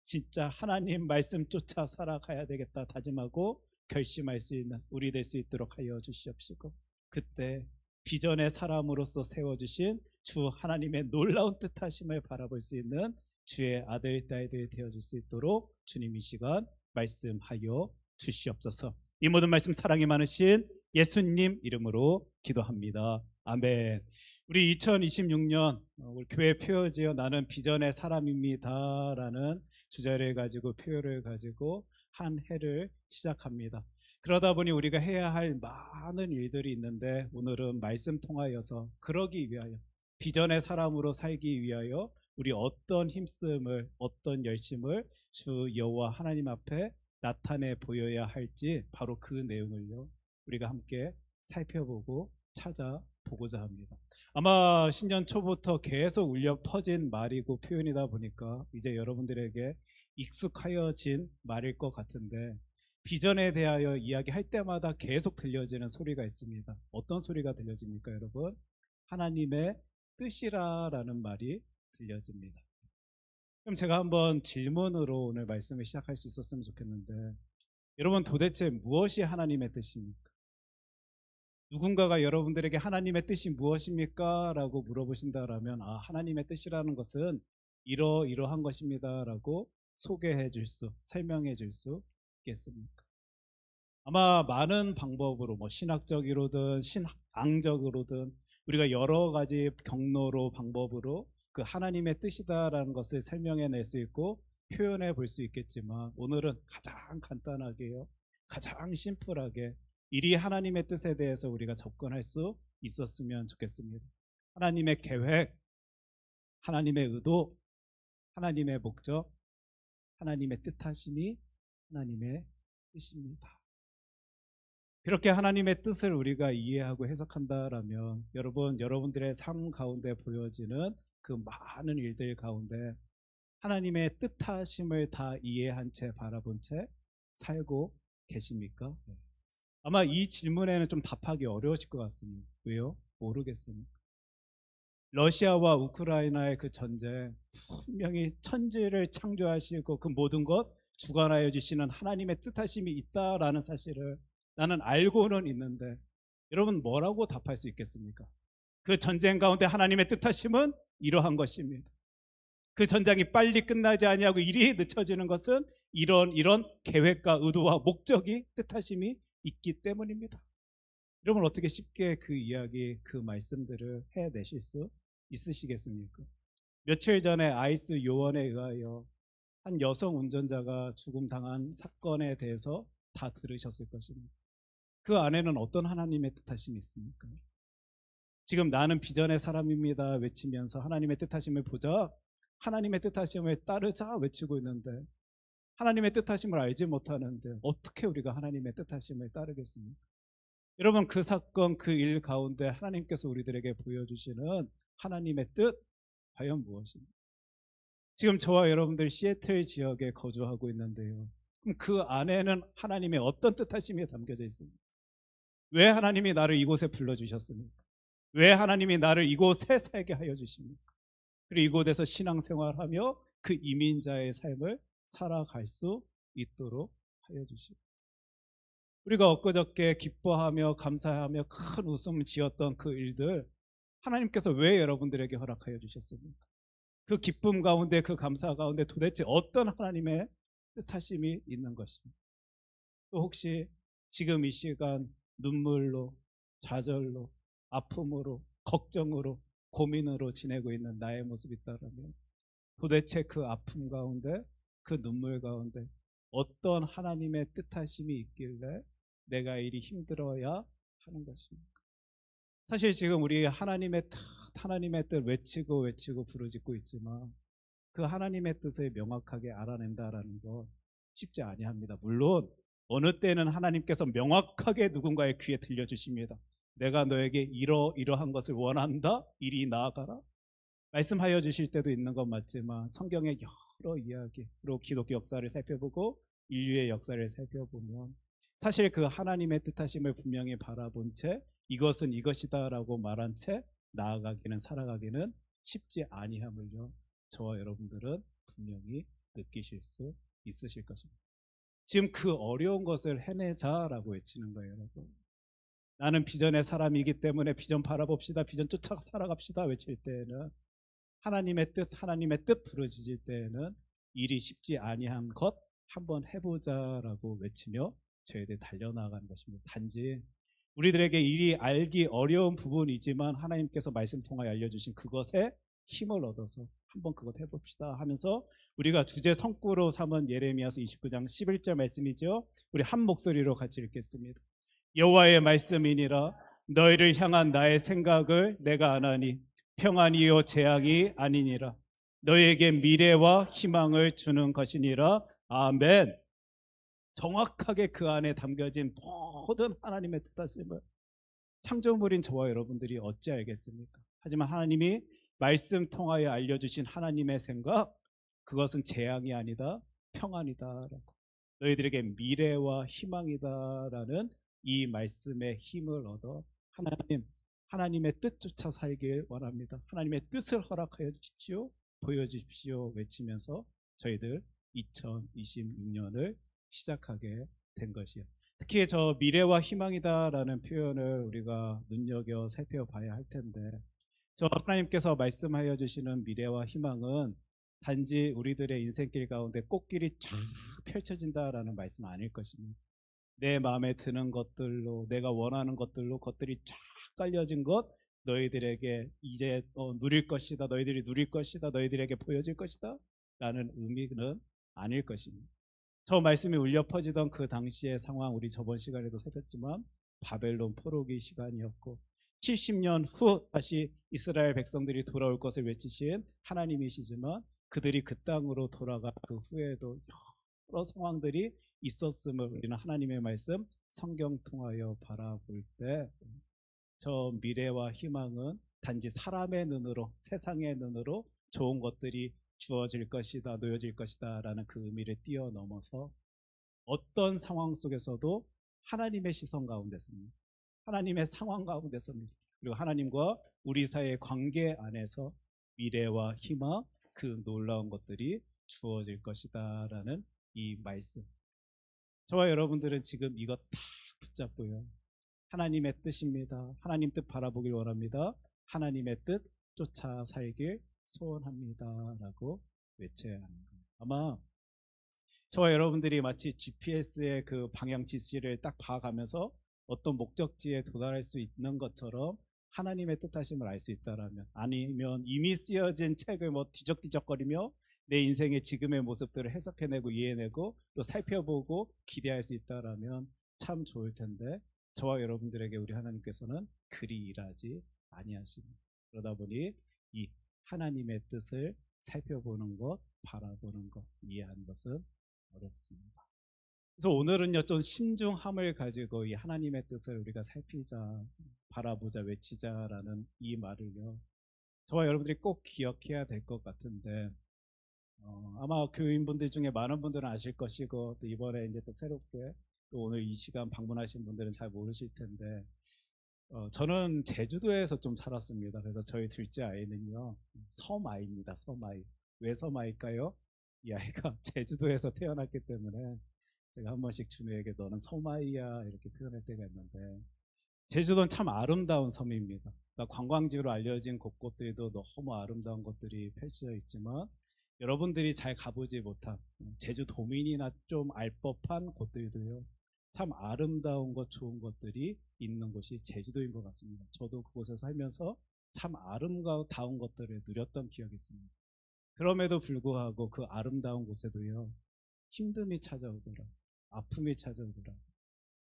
진짜 하나님 말씀 쫓아 살아가야 되겠다 다짐하고 결심할 수 있는 우리 될 수 있도록 하여 주시옵시고, 그때 비전의 사람으로서 세워주신 주 하나님의 놀라운 뜻하심을 바라볼 수 있는 주의 아들 딸들이 되어줄 수 있도록 주님 이 시간 말씀하여 주시옵소서. 이 모든 말씀 사랑이 많으신 예수님 이름으로 기도합니다. 아멘. 우리 2026년 우리 교회 표어지어 나는 비전의 사람입니다 라는 주제를 가지고 표어를 가지고 한 해를 시작합니다. 그러다 보니 우리가 해야 할 많은 일들이 있는데, 오늘은 말씀 통하여서 그러기 위하여 비전의 사람으로 살기 위하여 우리 어떤 힘씀을 어떤 열심을 주 여호와 하나님 앞에 나타내 보여야 할지 바로 그 내용을요 우리가 함께 살펴보고 찾아보고자 합니다. 아마 신년 초부터 계속 울려 퍼진 말이고 표현이다 보니까 이제 여러분들에게 익숙하여진 말일 것 같은데, 비전에 대하여 이야기할 때마다 계속 들려지는 소리가 있습니다. 어떤 소리가 들려집니까, 여러분? 하나님의 뜻이라라는 말이 들려집니다. 그럼 제가 한번 질문으로 오늘 말씀을 시작할 수 있었으면 좋겠는데, 여러분, 도대체 무엇이 하나님의 뜻입니까? 누군가가 여러분들에게 하나님의 뜻이 무엇입니까? 라고 물어보신다라면, 하나님의 뜻이라는 것은 이러이러한 것입니다 라고 소개해 줄 수, 설명해 줄 수 있겠습니까? 아마 많은 방법으로 신학적으로든 신앙적으로든 우리가 여러 가지 경로로 방법으로 그 하나님의 뜻이다라는 것을 설명해 낼 수 있고 표현해 볼 수 있겠지만, 오늘은 가장 간단하게요, 가장 심플하게 이리 하나님의 뜻에 대해서 우리가 접근할 수 있었으면 좋겠습니다. 하나님의 계획, 하나님의 의도, 하나님의 목적, 하나님의 뜻하심이 하나님의 뜻입니다. 그렇게 하나님의 뜻을 우리가 이해하고 해석한다라면, 여러분들의 삶 가운데 보여지는 그 많은 일들 가운데 하나님의 뜻하심을 다 이해한 채 바라본 채 살고 계십니까? 아마 이 질문에는 좀 답하기 어려우실 것 같습니다. 왜요? 모르겠습니까? 러시아와 우크라이나의 그 전쟁, 분명히 천지를 창조하시고 그 모든 것 주관하여 주시는 하나님의 뜻하심이 있다라는 사실을 나는 알고는 있는데, 여러분 뭐라고 답할 수 있겠습니까? 그 전쟁 가운데 하나님의 뜻하심은 이러한 것입니다. 그 전쟁이 빨리 끝나지 아니하고 일이 늦춰지는 것은 이런 계획과 의도와 목적이 뜻하심이 있기 때문입니다. 여러분 어떻게 쉽게 그 이야기, 그 말씀들을 해내실 수 있으시겠습니까? 며칠 전에 아이스 요원에 의하여 한 여성 운전자가 죽음 당한 사건에 대해서 다 들으셨을 것입니다. 그 안에는 어떤 하나님의 뜻하심이 있습니까? 지금 나는 비전의 사람입니다 외치면서 하나님의 뜻하심을 보자, 하나님의 뜻하심을 따르자 외치고 있는데 하나님의 뜻하심을 알지 못하는데 어떻게 우리가 하나님의 뜻하심을 따르겠습니까? 여러분, 그 사건 그 일 가운데 하나님께서 우리들에게 보여주시는 하나님의 뜻 과연 무엇입니까? 지금 저와 여러분들 시애틀 지역에 거주하고 있는데요, 그럼 그 안에는 하나님의 어떤 뜻하심이 담겨져 있습니까? 왜 하나님이 나를 이곳에 불러주셨습니까? 왜 하나님이 나를 이곳에 살게 하여 주십니까? 그리고 이곳에서 신앙생활하며 그 이민자의 삶을 살아갈 수 있도록 하여 주십니다. 우리가 엊그저께 기뻐하며 감사하며 큰 웃음을 지었던 그 일들, 하나님께서 왜 여러분들에게 허락하여 주셨습니까? 그 기쁨 가운데, 그 감사 가운데 도대체 어떤 하나님의 뜻하심이 있는 것입니까? 또 혹시 지금 이 시간 눈물로, 좌절로, 아픔으로, 걱정으로, 고민으로 지내고 있는 나의 모습이 있다면 도대체 그 아픔 가운데, 그 눈물 가운데 어떤 하나님의 뜻하심이 있길래 내가 이리 힘들어야 하는 것입니까? 사실 지금 우리 하나님의 뜻 외치고 부르짖고 있지만 그 하나님의 뜻을 명확하게 알아낸다라는 건 쉽지 아니합니다. 물론 어느 때는 하나님께서 명확하게 누군가의 귀에 들려주십니다. 내가 너에게 이러한 것을 원한다, 이리 나아가라 말씀하여 주실 때도 있는 건 맞지만 성경의 여러 이야기, 그리고 기독교 역사를 살펴보고 인류의 역사를 살펴보면 사실 그 하나님의 뜻하심을 분명히 바라본 채 이것은 이것이다라고 말한 채 나아가기는, 살아가기는 쉽지 아니함을요, 저와 여러분들은 분명히 느끼실 수 있으실 것입니다. 지금 그 어려운 것을 해내자라고 외치는 거예요, 여러분. 나는 비전의 사람이기 때문에 비전 바라봅시다, 비전 쫓아 살아갑시다 외칠 때에는, 하나님의 뜻 부르짖을 때에는 일이 쉽지 아니한 것 한번 해보자라고 외치며 저희들이 달려나가는 것입니다. 단지 우리들에게 일이 알기 어려운 부분이지만 하나님께서 말씀 통하여 알려주신 그것에 힘을 얻어서 한번 그것 해봅시다 하면서 우리가 주제 성구로 삼은 예레미야서 29장 11절 말씀이죠. 우리 한 목소리로 같이 읽겠습니다. 여호와의 말씀이니라. 너희를 향한 나의 생각을 내가 아나니 평안이요 재앙이 아니니라. 너희에게 미래와 희망을 주는 것이니라. 아멘. 정확하게 그 안에 담겨진 모든 하나님의 뜻하심을 창조물인 저와 여러분들이 어찌 알겠습니까? 하지만 하나님이 말씀 통하여 알려주신 하나님의 생각, 그것은 재앙이 아니다, 평안이다라고, 너희들에게 미래와 희망이다라는 이 말씀의 힘을 얻어 하나님의 뜻조차 살길 원합니다. 하나님의 뜻을 허락하여 주십시오, 보여주십시오 외치면서 저희들 2026년을 시작하게 된 것이에요. 특히 저 미래와 희망이다라는 표현을 우리가 눈여겨 살펴봐야 할 텐데, 저 하나님께서 말씀하여 주시는 미래와 희망은 단지 우리들의 인생길 가운데 꽃길이 쫙 펼쳐진다라는 말씀 아닐 것입니다. 내 마음에 드는 것들로, 내가 원하는 것들로 것들이 쫙 깔려진 것, 너희들에게 이제 누릴 것이다, 너희들이 누릴 것이다, 너희들에게 보여질 것이다 라는 의미는 아닐 것입니다. 저 말씀이 울려 퍼지던 그 당시의 상황, 우리 저번 시간에도 살폈지만 바벨론 포로기 시간이었고 70년 후 다시 이스라엘 백성들이 돌아올 것을 외치신 하나님이시지만 그들이 그 땅으로 돌아가 그 후에도 여러 상황들이 있었음을 우리는 하나님의 말씀 성경 통하여 바라볼 때 저 미래와 희망은 단지 사람의 눈으로, 세상의 눈으로 좋은 것들이 주어질 것이다, 놓여질 것이다 라는 그 의미를 뛰어넘어서 어떤 상황 속에서도 하나님의 시선 가운데서는, 하나님의 상황 가운데서는, 그리고 하나님과 우리 사이의 관계 안에서 미래와 희망, 그 놀라운 것들이 주어질 것이다 라는 이 말씀, 저와 여러분들은 지금 이것 다 붙잡고요, 하나님의 뜻입니다, 하나님 뜻 바라보길 원합니다, 하나님의 뜻 쫓아 살길 소원합니다 라고 외쳐야 하는 거예요. 아마 저와 여러분들이 마치 GPS의 그 방향 지시를 딱 봐가면서 어떤 목적지에 도달할 수 있는 것처럼 하나님의 뜻하심을 알 수 있다라면, 아니면 이미 쓰여진 책을 뭐 뒤적뒤적거리며 내 인생의 지금의 모습들을 해석해내고 이해해내고 또 살펴보고 기대할 수 있다라면 참 좋을 텐데 저와 여러분들에게 우리 하나님께서는 그리 일하지 아니하십니다. 그러다 보니 이 하나님의 뜻을 살펴보는 것, 바라보는 것, 이해하는 것은 어렵습니다. 그래서 오늘은요 좀 신중함을 가지고 이 하나님의 뜻을 우리가 살피자, 바라보자, 외치자라는 이 말을요 저와 여러분들이 꼭 기억해야 될 것 같은데 아마 교인분들 중에 많은 분들은 아실 것이고 또 이번에 이제 또 새롭게 또 오늘 이 시간 방문하신 분들은 잘 모르실 텐데 저는 제주도에서 좀 살았습니다. 그래서 저희 둘째 아이는요 섬아이입니다. 섬아이. 왜 섬아일까요? 이 아이가 제주도에서 태어났기 때문에 제가 한 번씩 준우에게 너는 섬아이야 이렇게 표현할 때가 있는데 제주도는 참 아름다운 섬입니다. 그러니까 관광지로 알려진 곳곳들도 너무 아름다운 것들이 펼쳐져 있지만 여러분들이 잘 가보지 못한 제주도민이나 좀 알 법한 곳들도요 참 아름다운 것 좋은 것들이 있는 곳이 제주도인 것 같습니다. 저도 그곳에 살면서 참 아름다운 것들을 누렸던 기억이 있습니다. 그럼에도 불구하고 그 아름다운 곳에도요 힘듦이 찾아오더라, 아픔이 찾아오더라.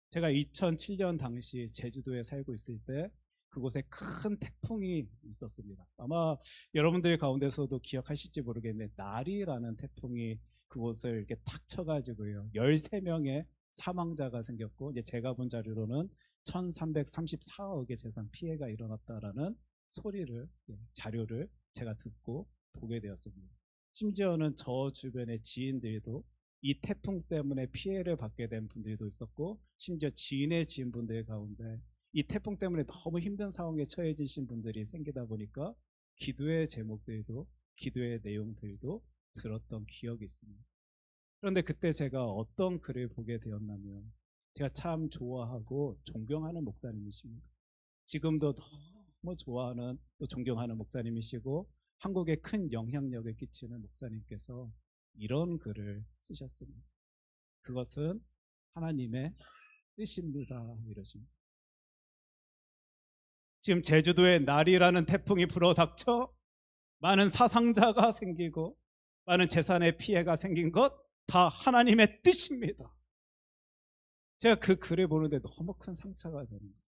제가 2007년 당시 제주도에 살고 있을 때 그곳에 큰 태풍이 있었습니다. 아마 여러분들 가운데서도 기억하실지 모르겠는데 나리라는 태풍이 그곳을 이렇게 탁 쳐가지고요 13명의 사망자가 생겼고 이제 제가 본 자료로는 1334억의 재산 피해가 일어났다라는 소리를 자료를 제가 듣고 보게 되었습니다. 심지어는 저 주변의 지인들도 이 태풍 때문에 피해를 받게 된 분들도 있었고 심지어 지인의 지인분들 가운데 이 태풍 때문에 너무 힘든 상황에 처해지신 분들이 생기다 보니까 기도의 제목들도 기도의 내용들도 들었던 기억이 있습니다. 그런데 그때 제가 어떤 글을 보게 되었냐면 제가 참 좋아하고 존경하는 목사님이십니다. 지금도 너무 좋아하는 또 존경하는 목사님이시고 한국에 큰 영향력을 끼치는 목사님께서 이런 글을 쓰셨습니다. 그것은 하나님의 뜻입니다. 이러십니다. 지금 제주도에 나리라는 태풍이 불어닥쳐 많은 사상자가 생기고 많은 재산의 피해가 생긴 것 다 하나님의 뜻입니다. 제가 그 글을 보는데 너무 큰 상처가 됩니다.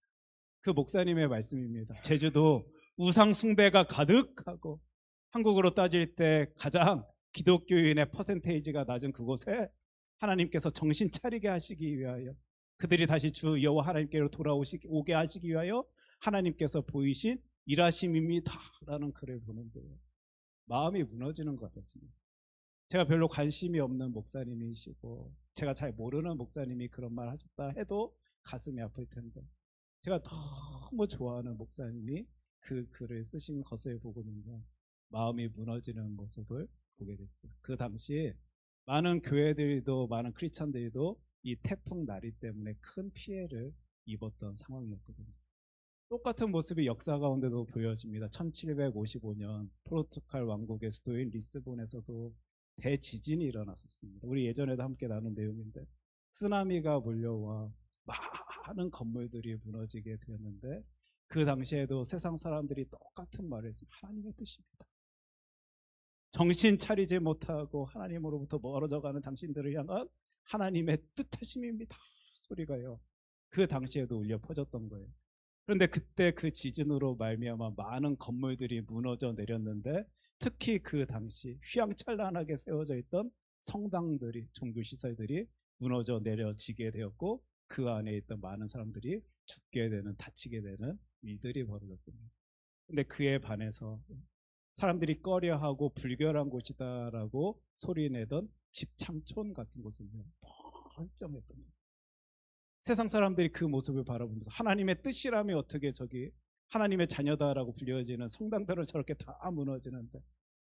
그 목사님의 말씀입니다. 제주도 우상 숭배가 가득하고 한국으로 따질 때 가장 기독교인의 퍼센테이지가 낮은 그곳에 하나님께서 정신 차리게 하시기 위하여 그들이 다시 주 여호와 하나님께로 오게 하시기 위하여 하나님께서 보이신 일하심입니다 라는 글을 보는데요 마음이 무너지는 것 같았습니다. 제가 별로 관심이 없는 목사님이시고 제가 잘 모르는 목사님이 그런 말 하셨다 해도 가슴이 아플 텐데 제가 너무 좋아하는 목사님이 그 글을 쓰신 것을 보고는요 마음이 무너지는 모습을 보게 됐어요. 그 당시 많은 교회들도 많은 크리스찬들도 이 태풍 나리 때문에 큰 피해를 입었던 상황이었거든요. 똑같은 모습이 역사 가운데도 보여집니다. 1755년 포르투갈 왕국의 수도인 리스본에서도 대지진이 일어났었습니다. 우리 예전에도 함께 나눈 내용인데 쓰나미가 몰려와 많은 건물들이 무너지게 되었는데 그 당시에도 세상 사람들이 똑같은 말을 했습니다. 하나님의 뜻입니다. 정신 차리지 못하고 하나님으로부터 멀어져가는 당신들을 향한 하나님의 뜻하심입니다. 소리가요. 그 당시에도 울려 퍼졌던 거예요. 그런데 그때 그 지진으로 말미암아 많은 건물들이 무너져 내렸는데 특히 그 당시 휘황찬란하게 세워져 있던 성당들이 종교시설들이 무너져 내려지게 되었고 그 안에 있던 많은 사람들이 죽게 되는 다치게 되는 일들이 벌어졌습니다. 근데 그에 반해서 사람들이 꺼려하고 불결한 곳이다라고 소리내던 집창촌 같은 곳은 멀쩡했던 거예요. 세상 사람들이 그 모습을 바라보면서 하나님의 뜻이라면 어떻게 저기 하나님의 자녀다라고 불려지는 성당들을 저렇게 다 무너지는데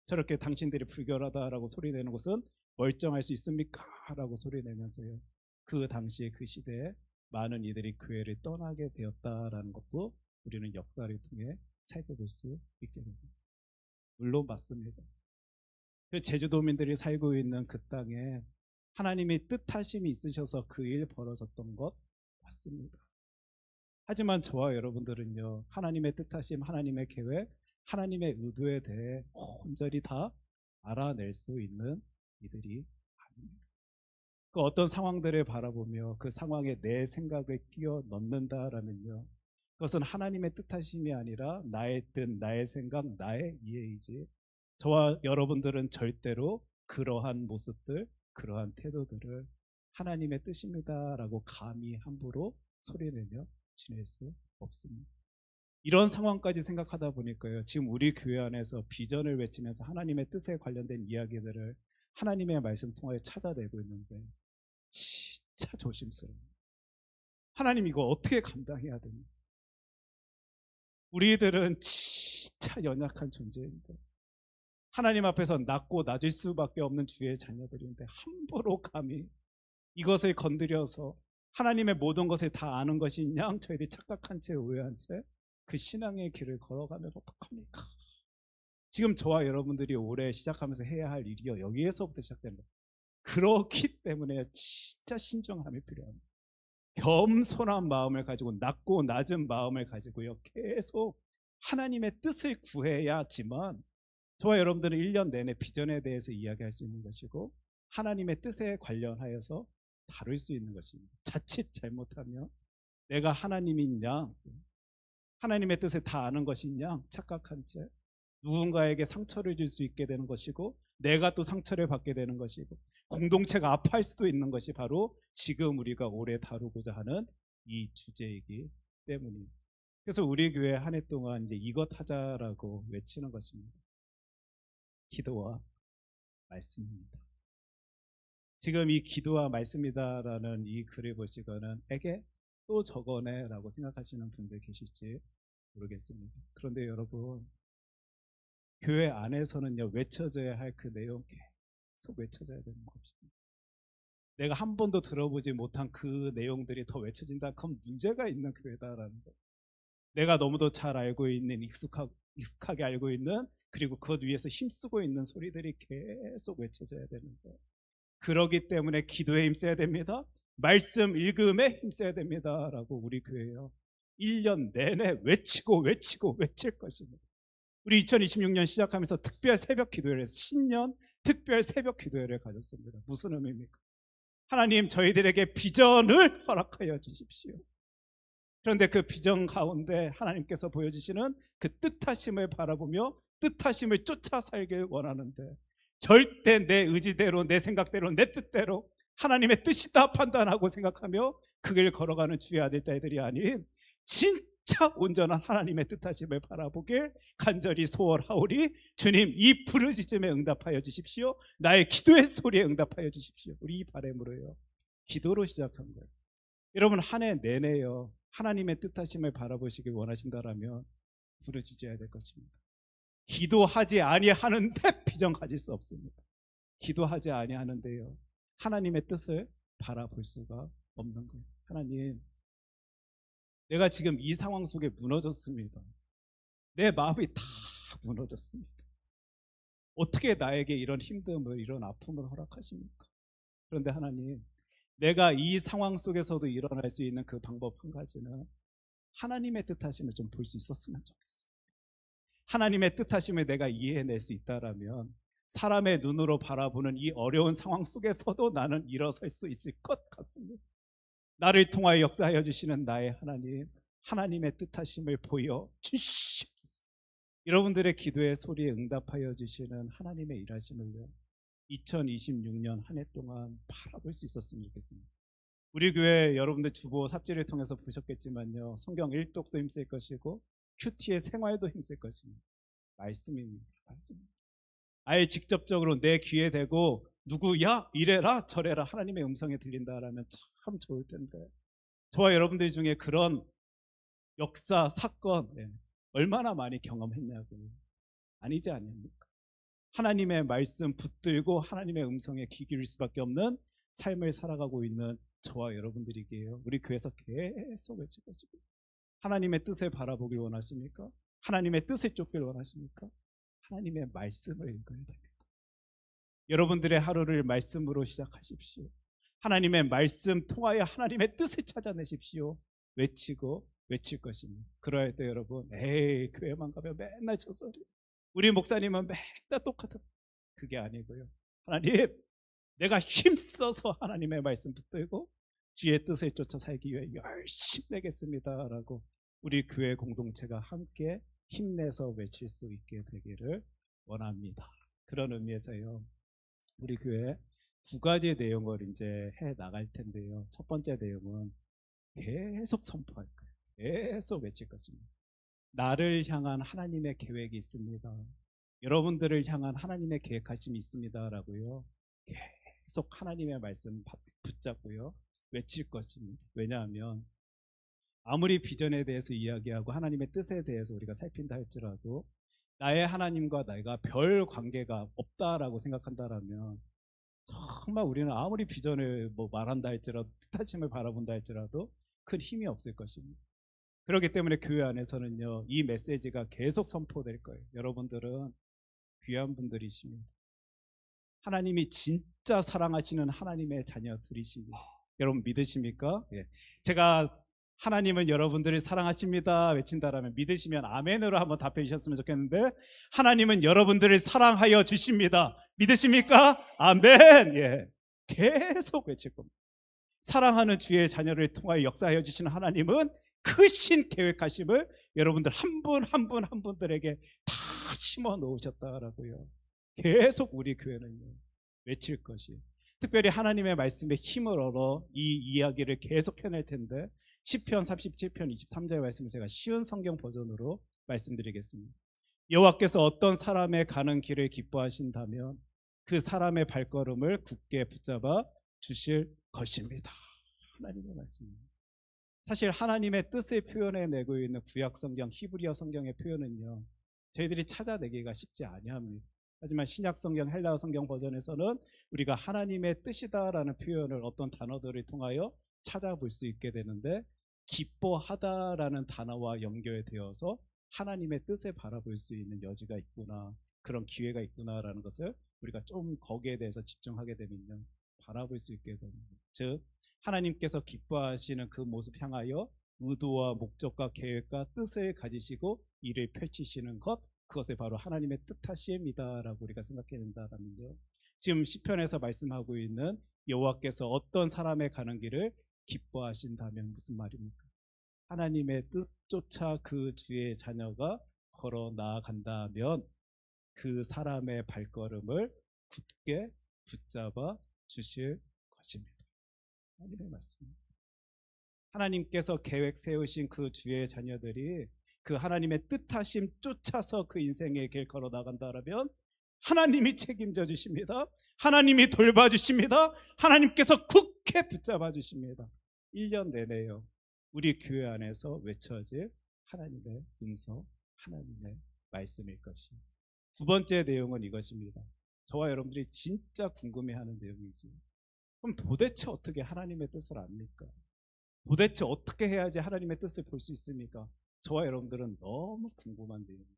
저렇게 당신들이 불결하다라고 소리내는 것은 멀쩡할 수 있습니까? 라고 소리내면서요 그 당시에 그 시대에 많은 이들이 교회를 떠나게 되었다라는 것도 우리는 역사를 통해 살펴볼 수 있게 됩니다. 물론 맞습니다. 그 제주도민들이 살고 있는 그 땅에 하나님의 뜻하심이 있으셔서 그 일 벌어졌던 것 맞습니다. 하지만 저와 여러분들은요 하나님의 뜻하심, 하나님의 계획, 하나님의 의도에 대해 온전히 다 알아낼 수 있는 이들이 아닙니다. 그 어떤 상황들을 바라보며 그 상황에 내 생각을 끼워 넣는다라면요, 그것은 하나님의 뜻하심이 아니라 나의 뜻, 나의 생각, 나의 이해이지, 저와 여러분들은 절대로 그러한 모습들, 그러한 태도들을 하나님의 뜻입니다라고 감히 함부로 소리내며 지낼 수 없습니다. 이런 상황까지 생각하다 보니까요, 지금 우리 교회 안에서 비전을 외치면서 하나님의 뜻에 관련된 이야기들을 하나님의 말씀 통하여 찾아내고 있는데 진짜 조심스러워요. 하나님, 이거 어떻게 감당해야 됩니까? 우리들은 진짜 연약한 존재인데, 하나님 앞에서 낮고 낮을 수밖에 없는 주의 자녀들인데, 함부로 감히 이것을 건드려서 하나님의 모든 것을 다 아는 것인 양 저희들이 착각한 채, 오해한 채 그 신앙의 길을 걸어가면 어떡합니까? 지금 저와 여러분들이 올해 시작하면서 해야 할 일이요, 여기에서부터 시작되는 거예요. 그렇기 때문에 진짜 신중함이 필요합니다. 겸손한 마음을 가지고, 낮고 낮은 마음을 가지고요, 계속 하나님의 뜻을 구해야지만 저와 여러분들은 1년 내내 비전에 대해서 이야기할 수 있는 것이고, 하나님의 뜻에 관련하여서 다룰 수 있는 것입니다. 자칫 잘못하면 내가 하나님인 양, 하나님의 뜻을 다 아는 것인 양 착각한 채 누군가에게 상처를 줄 수 있게 되는 것이고, 내가 또 상처를 받게 되는 것이고, 공동체가 아파할 수도 있는 것이 바로 지금 우리가 올해 다루고자 하는 이 주제이기 때문입니다. 그래서 우리 교회 한 해 동안 이제 이것 하자라고 외치는 것입니다. 기도와 말씀입니다. 지금 이 기도와 말씀이다라는 이 글을 보시거나 에게 또 저거네 라고 생각하시는 분들 계실지 모르겠습니다. 그런데 여러분, 교회 안에서는요, 외쳐져야 할 그 내용 계속 외쳐져야 되는 것입니다. 내가 한 번도 들어보지 못한 그 내용들이 더 외쳐진다, 그럼 문제가 있는 교회다라는 거예요. 내가 너무도 잘 알고 있는, 익숙하게 알고 있는, 그리고 그것 위에서 힘쓰고 있는 소리들이 계속 외쳐져야 되는 거예요. 그러기 때문에 기도에 힘써야 됩니다. 말씀 읽음에 힘써야 됩니다 라고 우리 교회요, 1년 내내 외치고 외칠 것입니다. 우리 2026년 시작하면서 특별 새벽 기도회를 해서 신년 특별 새벽 기도회를 가졌습니다. 무슨 의미입니까? 하나님, 저희들에게 비전을 허락하여 주십시오. 그런데 그 비전 가운데 하나님께서 보여주시는 그 뜻하심을 바라보며 뜻하심을 쫓아 살길 원하는데, 절대 내 의지대로, 내 생각대로, 내 뜻대로 하나님의 뜻이다 판단하고 생각하며 그 길을 걸어가는 주의 아들 딸들이 아닌 진짜 온전한 하나님의 뜻하심을 바라보길 간절히 소원하오리. 주님, 이 부르짖음에 응답하여 주십시오. 나의 기도의 소리에 응답하여 주십시오. 우리 이 바람으로요, 기도로 시작한 거예요. 여러분, 한 해 내내요, 하나님의 뜻하심을 바라보시길 원하신다라면 부르짖어야 될 것입니다. 기도하지 아니하는데 비전 가질 수 없습니다. 기도하지 아니하는데요, 하나님의 뜻을 바라볼 수가 없는 거예요. 하나님, 내가 지금 이 상황 속에 무너졌습니다. 내 마음이 다 무너졌습니다. 어떻게 나에게 이런 힘듦을, 이런 아픔을 허락하십니까? 그런데 하나님, 내가 이 상황 속에서도 일어날 수 있는 그 방법 한 가지는 하나님의 뜻하심을 좀 볼 수 있었으면 좋겠어요. 하나님의 뜻하심을 내가 이해해낼 수 있다라면 사람의 눈으로 바라보는 이 어려운 상황 속에서도 나는 일어설 수 있을 것 같습니다. 나를 통하여 역사하여 주시는 나의 하나님, 하나님의 뜻하심을 보여 주시옵소서. 여러분들의 기도의 소리에 응답하여 주시는 하나님의 일하심을요, 2026년 한 해 동안 바라볼 수 있었으면 좋겠습니다. 우리 교회 여러분들 주보 삽질을 통해서 보셨겠지만요, 성경 일독도 힘쓸 것이고 큐티의 생활도 힘쓸 것입니다. 말씀입니다. 말씀입니다. 아예 직접적으로 내 귀에 대고 누구야 이래라 저래라 하나님의 음성에 들린다라면 참 좋을 텐데, 저와 여러분들 중에 그런 역사 사건 얼마나 많이 경험했냐고요. 아니지 않습니까? 하나님의 말씀 붙들고 하나님의 음성에 귀 기울일 수밖에 없는 삶을 살아가고 있는 저와 여러분들이기에요, 우리 교회에서 계속 외칠 것입니다. 하나님의 뜻을 바라보길 원하십니까? 하나님의 뜻을 쫓길 원하십니까? 하나님의 말씀을 읽어야 됩니다. 여러분들의 하루를 말씀으로 시작하십시오. 하나님의 말씀 통하여 하나님의 뜻을 찾아내십시오. 외치고 외칠 것입니다. 그럴 때 여러분, 에이 교회만 가면 맨날 저 소리, 우리 목사님은 맨날 똑같은, 그게 아니고요. 하나님, 내가 힘써서 하나님의 말씀 붙들고 주의 뜻을 쫓아 살기 위해 열심히 내겠습니다라고 우리 교회 공동체가 함께 힘내서 외칠 수 있게 되기를 원합니다. 그런 의미에서요, 우리 교회 두 가지 내용을 이제 해 나갈 텐데요. 첫 번째 내용은 계속 선포할 거예요. 계속 외칠 것입니다. 나를 향한 하나님의 계획이 있습니다. 여러분들을 향한 하나님의 계획하심이 있습니다라고요. 계속 하나님의 말씀 붙잡고요. 외칠 것입니다. 왜냐하면 아무리 비전에 대해서 이야기하고 하나님의 뜻에 대해서 우리가 살핀다 할지라도 나의 하나님과 내가 별 관계가 없다라고 생각한다라면 정말 우리는 아무리 비전을 말한다 할지라도 뜻하심을 바라본다 할지라도 큰 힘이 없을 것입니다. 그렇기 때문에 교회 안에서는요, 이 메시지가 계속 선포될 거예요. 여러분들은 귀한 분들이십니다. 하나님이 진짜 사랑하시는 하나님의 자녀들이십니다. 여러분 믿으십니까? 예. 제가 하나님은 여러분들을 사랑하십니다 외친다라면 믿으시면 아멘으로 한번 답해 주셨으면 좋겠는데, 하나님은 여러분들을 사랑하여 주십니다. 믿으십니까? 아멘. 예. 계속 외칠 겁니다. 사랑하는 주의 자녀를 통하여 역사하여 주시는 하나님은 크신 계획하심을 여러분들 한 분 한 분 한 분들에게 다 심어 놓으셨다라고요. 계속 우리 교회는요, 외칠 것이, 특별히 하나님의 말씀에 힘을 얻어 이 이야기를 계속 해낼 텐데, 시편 37편 23절 말씀을 제가 쉬운 성경 버전으로 말씀드리겠습니다. 여호와께서 어떤 사람의 가는 길을 기뻐하신다면 그 사람의 발걸음을 굳게 붙잡아 주실 것입니다. 하나님의 말씀입니다. 사실 하나님의 뜻을 표현해내고 있는 구약 성경, 히브리어 성경의 표현은요, 저희들이 찾아내기가 쉽지 아니합니다. 하지만 신약 성경, 헬라어 성경 버전에서는 우리가 하나님의 뜻이다라는 표현을 어떤 단어들을 통하여 찾아볼 수 있게 되는데, 기뻐하다라는 단어와 연결되어서 하나님의 뜻을 바라볼 수 있는 여지가 있구나, 그런 기회가 있구나라는 것을 우리가 좀 거기에 대해서 집중하게 되면요, 바라볼 수 있게 됩니다. 즉 하나님께서 기뻐하시는 그 모습 향하여 의도와 목적과 계획과 뜻을 가지시고 일을 펼치시는 것, 그것을 바로 하나님의 뜻하심이다라고 우리가 생각해야 된다라는 점. 지금 시편에서 말씀하고 있는 여호와께서 어떤 사람의 가는 길을 기뻐하신다면 무슨 말입니까? 하나님의 뜻조차 그 주의 자녀가 걸어 나아간다면 그 사람의 발걸음을 굳게 붙잡아 주실 것입니다. 하나님의 말씀입니다. 하나님께서 계획 세우신 그 주의 자녀들이 그 하나님의 뜻하심 쫓아서 그 인생의 길 걸어 나간다면 하나님이 책임져 주십니다. 하나님이 돌봐주십니다. 하나님께서 굳게 붙잡아 주십니다. 1년 내내요, 우리 교회 안에서 외쳐질 하나님의 음성, 하나님의 말씀일 것입니다. 두 번째 내용은 이것입니다. 저와 여러분들이 진짜 궁금해하는 내용이지, 그럼 도대체 어떻게 하나님의 뜻을 압니까? 도대체 어떻게 해야지 하나님의 뜻을 볼 수 있습니까? 저와 여러분들은 너무 궁금한 내용입니다.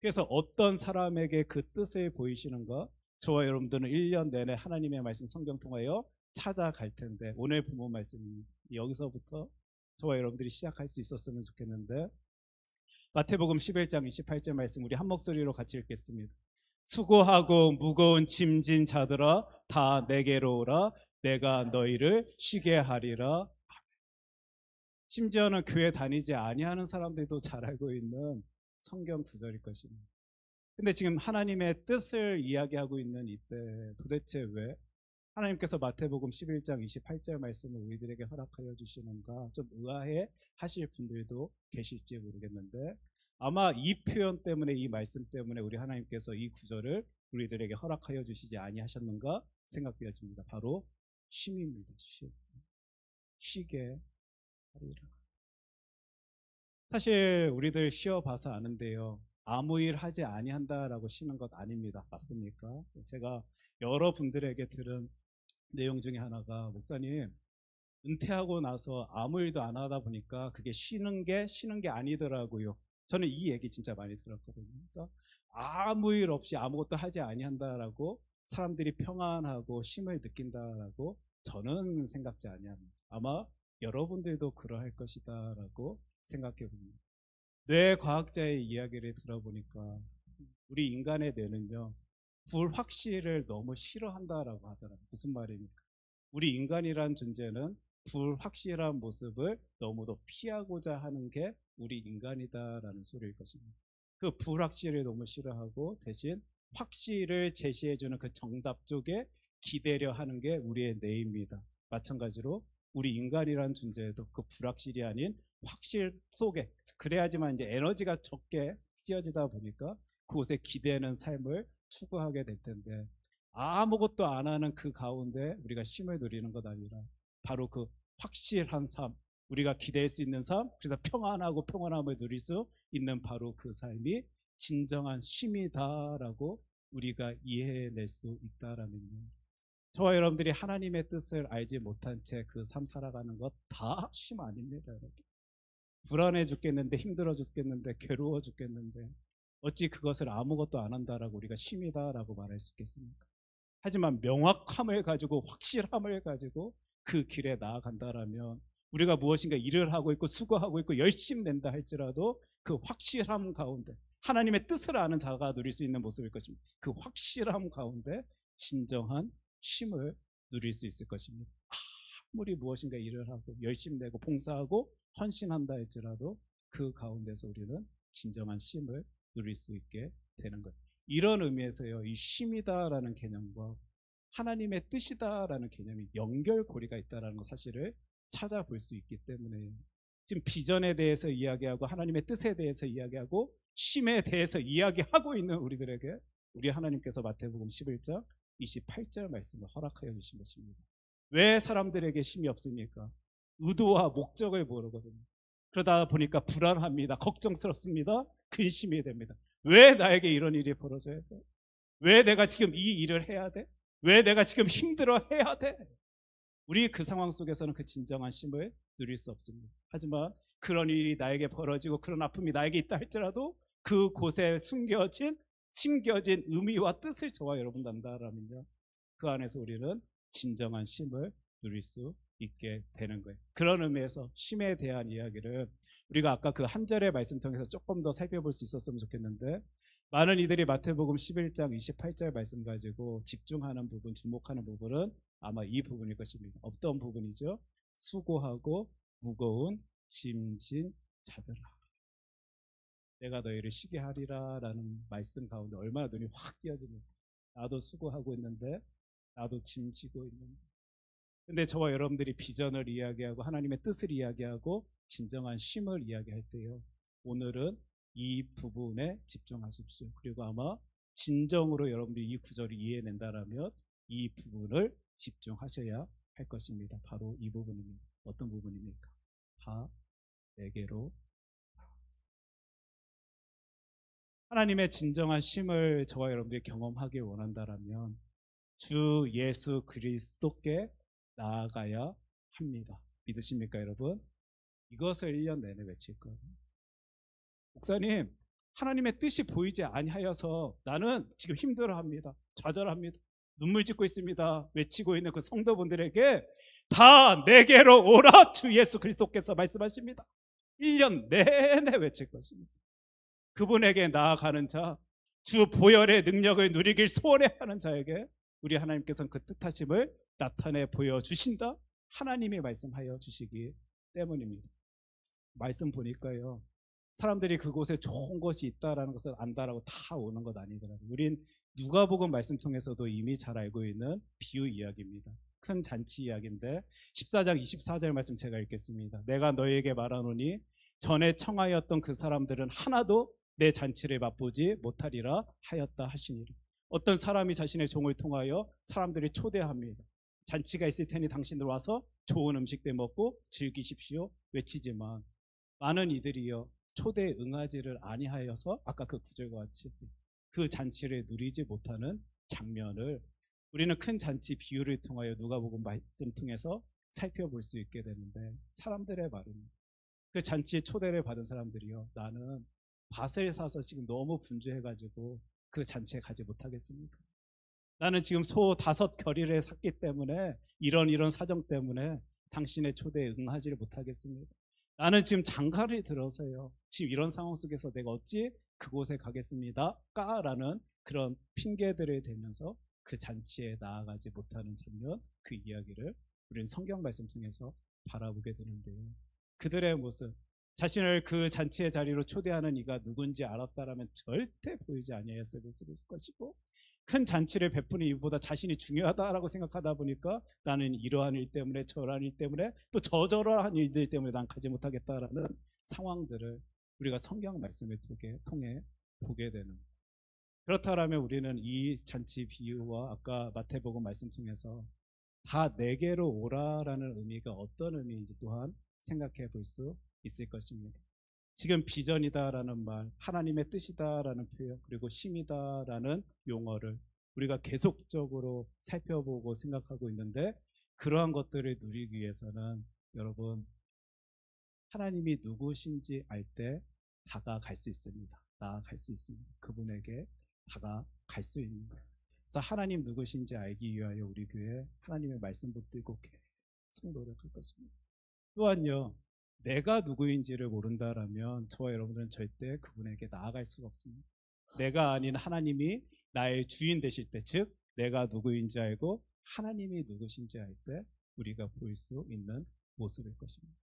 그래서 어떤 사람에게 그 뜻을 보이시는가, 저와 여러분들은 1년 내내 하나님의 말씀 성경 통하여 찾아갈 텐데, 오늘 본문 말씀 여기서부터 저와 여러분들이 시작할 수 있었으면 좋겠는데, 마태복음 11장 28절 말씀 우리 한 목소리로 같이 읽겠습니다. 수고하고 무거운 짐진 자들아 다 내게로 오라, 내가 너희를 쉬게 하리라. 심지어는 교회 다니지 아니하는 사람들도 잘 알고 있는 성경 구절일 것입니다. 근데 지금 하나님의 뜻을 이야기하고 있는 이때 도대체 왜 하나님께서 마태복음 11장 28절 말씀을 우리들에게 허락하여 주시는가, 좀 의아해 하실 분들도 계실지 모르겠는데, 아마 이 표현 때문에, 이 말씀 때문에 우리 하나님께서 이 구절을 우리들에게 허락하여 주시지 아니하셨는가 생각되어집니다. 바로 쉼입니다. 쉼. 쉬게 하리라. 사실 우리들 쉬어봐서 아는데요, 아무 일 하지 아니한다라고 쉬는 것 아닙니다. 맞습니까? 제가 여러분들에게 들은 내용 중에 하나가, 목사님 은퇴하고 나서 아무 일도 안 하다 보니까 그게 쉬는 게 아니더라고요. 저는 이 얘기 진짜 많이 들었거든요. 그러니까 아무 일 없이 아무것도 하지 아니한다라고 사람들이 평안하고 쉼을 느낀다라고 저는 생각지 아니합니다. 아마 여러분들도 그러할 것이다라고 생각해 봅니다. 뇌과학자의 이야기를 들어보니까 우리 인간의 뇌는요, 불확실을 너무 싫어한다라고 하더라고요. 무슨 말입니까? 우리 인간이란 존재는 불확실한 모습을 너무도 피하고자 하는 게 우리 인간이다라는 소리일 것입니다. 그 불확실을 너무 싫어하고 대신 확실을 제시해주는 그 정답 쪽에 기대려 하는 게 우리의 뇌입니다. 마찬가지로 우리 인간이란 존재도 그 불확실이 아닌 확실 속에, 그래야지만 이제 에너지가 적게 쓰여지다 보니까 그곳에 기대는 삶을 추구하게 될 텐데, 아무것도 안 하는 그 가운데 우리가 쉼을 누리는 것 아니라 바로 그 확실한 삶, 우리가 기댈 수 있는 삶, 그래서 평안하고 평안함을 누릴 수 있는 바로 그 삶이 진정한 쉼이다라고 우리가 이해해낼 수 있다라는 것. 저와 여러분들이 하나님의 뜻을 알지 못한 채 그 삶 살아가는 것 다 쉼 아닙니다, 여러분. 불안해 죽겠는데, 힘들어 죽겠는데, 괴로워 죽겠는데 어찌 그것을 아무것도 안 한다라고 우리가 쉼이다라고 말할 수 있겠습니까? 하지만 명확함을 가지고, 확실함을 가지고 그 길에 나아간다라면, 우리가 무엇인가 일을 하고 있고 수고하고 있고 열심히 낸다 할지라도 그 확실함 가운데 하나님의 뜻을 아는 자가 누릴 수 있는 모습일 것입니다. 그 확실함 가운데 진정한 쉼을 누릴 수 있을 것입니다. 아무리 무엇인가 일을 하고 열심히 내고 봉사하고 헌신한다 할지라도 그 가운데서 우리는 진정한 쉼을 누릴 수 있게 되는 거예요. 이런 의미에서요, 이 쉼이다라는 개념과 하나님의 뜻이다라는 개념이 연결고리가 있다는 사실을 찾아볼 수 있기 때문에, 지금 비전에 대해서 이야기하고 하나님의 뜻에 대해서 이야기하고 쉼에 대해서 이야기하고 있는 우리들에게 우리 하나님께서 마태복음 11장 28절 말씀을 허락하여 주신 것입니다. 왜 사람들에게 쉼이 없습니까? 의도와 목적을 모르거든요. 그러다 보니까 불안합니다. 걱정스럽습니다. 근심이 됩니다. 왜 나에게 이런 일이 벌어져야 돼? 왜 내가 지금 이 일을 해야 돼? 왜 내가 지금 힘들어 해야 돼? 우리 그 상황 속에서는 그 진정한 쉼을 누릴 수 없습니다. 하지만 그런 일이 나에게 벌어지고 그런 아픔이 나에게 있다 할지라도 그곳에 숨겨진 의미와 뜻을 저와 여러분 안다라면요, 그 안에서 우리는 진정한 쉼을 누릴 수 있게 되는 거예요. 그런 의미에서 쉼에 대한 이야기를 우리가 아까 그 한 절의 말씀 통해서 조금 더 살펴볼 수 있었으면 좋겠는데, 많은 이들이 마태복음 11장 28절 말씀 가지고 집중하는 부분, 주목하는 부분은 아마 이 부분일 것입니다. 어떤 부분이죠? 수고하고 무거운 짐진 자들아, 내가 너희를 쉬게 하리라 라는 말씀 가운데 얼마나 눈이 확 띄어집니까? 나도 수고하고 있는데, 나도 짐 지고 있는데. 근데 저와 여러분들이 비전을 이야기하고 하나님의 뜻을 이야기하고 진정한 쉼을 이야기할 때요, 오늘은 이 부분에 집중하십시오. 그리고 아마 진정으로 여러분들이 이 구절을 이해낸다라면 이 부분을 집중하셔야 할 것입니다. 바로 이 부분입니다. 어떤 부분입니까? 다 내게로. 하나님의 진정한 쉼을 저와 여러분들이 경험하길 원한다라면 주 예수 그리스도께 나아가야 합니다. 믿으십니까, 여러분? 이것을 1년 내내 외칠 거예요. 목사님, 하나님의 뜻이 보이지 아니하여서 나는 지금 힘들어합니다. 좌절합니다. 눈물 짓고 있습니다. 외치고 있는 그 성도분들에게 다 내게로 오라, 주 예수 그리스도께서 말씀하십니다. 1년 내내 외칠 것입니다. 그분에게 나아가는 자, 주 보혈의 능력을 누리길 소원해하는 자에게 우리 하나님께서는 그 뜻하심을 나타내 보여주신다, 하나님이 말씀하여 주시기 때문입니다. 말씀 보니까요, 사람들이 그곳에 좋은 것이 있다라는 것을 안다라고 다 오는 것 아니더라고요. 우린 누가복음 말씀 통해서도 이미 잘 알고 있는 비유 이야기입니다. 큰 잔치 이야기인데 14장 24절 말씀 제가 읽겠습니다. 내가 너희에게 말하노니 전에 청하였던 그 사람들은 하나도 내 잔치를 맛보지 못하리라 하였다 하시니라. 어떤 사람이 자신의 종을 통하여 사람들을 초대합니다. 잔치가 있을 테니 당신들 와서 좋은 음식들 먹고 즐기십시오 외치지만, 많은 이들이요 초대에 응하지를 아니하여서 아까 그 구절과 같이 그 잔치를 누리지 못하는 장면을 우리는 큰 잔치 비유를 통하여 누가복음 말씀 통해서 살펴볼 수 있게 되는데, 사람들의 말은, 그 잔치에 초대를 받은 사람들이요, 나는 밭을 사서 지금 너무 분주해가지고 그 잔치에 가지 못하겠습니다. 나는 지금 소 5겨리를 샀기 때문에 이런 사정 때문에 당신의 초대에 응하지를 못하겠습니다. 나는 지금 장가를 들어서요, 지금 이런 상황 속에서 내가 어찌 그곳에 가겠습니까? 라는 그런 핑계들을 대면서 그 잔치에 나아가지 못하는 장면, 그 이야기를 우리는 성경 말씀 통해서 바라보게 되는데요. 그들의 모습, 자신을 그 잔치의 자리로 초대하는 이가 누군지 알았다라면 절대 보이지 아니하였을 것이고, 큰 잔치를 베푸는 이보다 자신이 중요하다라고 생각하다 보니까 나는 이러한 일 때문에 저러한 일 때문에 또 저러한 일들 때문에 난 가지 못하겠다라는 상황들을 우리가 성경 말씀을 통해 보게 되는 거예요. 그렇다면 우리는 이 잔치 비유와 아까 마태복음 말씀 통해서 다 내게로 오라라는 의미가 어떤 의미인지 또한 생각해 볼 수 있을 것입니다. 지금 비전이다라는 말, 하나님의 뜻이다라는 표현, 그리고 심이다라는 용어를 우리가 계속적으로 살펴보고 생각하고 있는데, 그러한 것들을 누리기 위해서는 여러분 하나님이 누구신지 알 때 다가갈 수 있습니다. 나아갈 수 있습니다. 그분에게 다가갈 수 있는 거예요. 그래서 하나님 누구신지 알기 위하여 우리 교회 하나님의 말씀 붙들고 계속 노력할 것입니다. 또한요, 내가 누구인지를 모른다라면 저와 여러분들은 절대 그분에게 나아갈 수가 없습니다. 내가 아닌 하나님이 나의 주인 되실 때, 즉 내가 누구인지 알고 하나님이 누구신지 알 때 우리가 보일 수 있는 모습일 것입니다.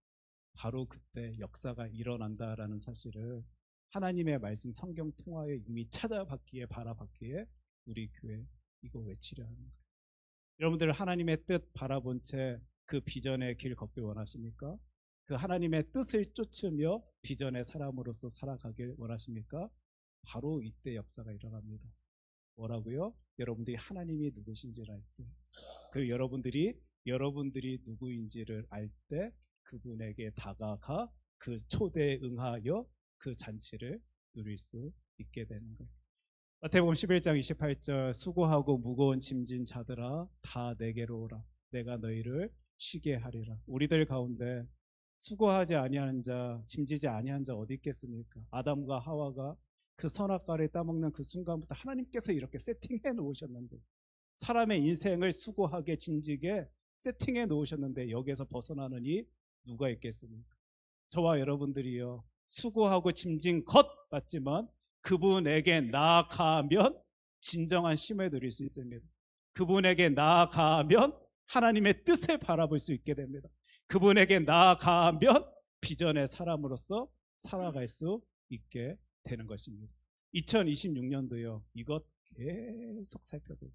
바로 그때 역사가 일어난다라는 사실을 하나님의 말씀 성경 통하여 이미 찾아봤기에 바라봤기에 우리 교회 이거 외치려 하는 거예요. 여러분들 하나님의 뜻 바라본 채 그 비전의 길 걷길 원하십니까? 그 하나님의 뜻을 쫓으며 비전의 사람으로서 살아가길 원하십니까? 바로 이때 역사가 일어납니다. 뭐라고요? 여러분들이 하나님이 누구신지를 알 때, 그 여러분들이 누구인지를 알 때 그분에게 다가가 그 초대에 응하여 그 잔치를 누릴 수 있게 되는 거예요. 마태복음 11장 28절, 수고하고 무거운 짐진 자들아 다 내게로 오라, 내가 너희를 쉬게 하리라. 우리들 가운데 수고하지 아니하는 자, 짐지지 아니한 자 어디 있겠습니까? 아담과 하와가 그 선악과를 따먹는 그 순간부터 하나님께서 이렇게 세팅해 놓으셨는데, 사람의 인생을 수고하게 짐지게 세팅해 놓으셨는데 여기에서 벗어나는 이 누가 있겠습니까? 저와 여러분들이요, 수고하고 짐진 것 맞지만 그분에게 나아가면 진정한 쉼을 누릴 수 있습니다. 그분에게 나아가면 하나님의 뜻을 바라볼 수 있게 됩니다. 그분에게 나아가면 비전의 사람으로서 살아갈 수 있게 되는 것입니다. 2026년도요, 이것 계속 살펴보고,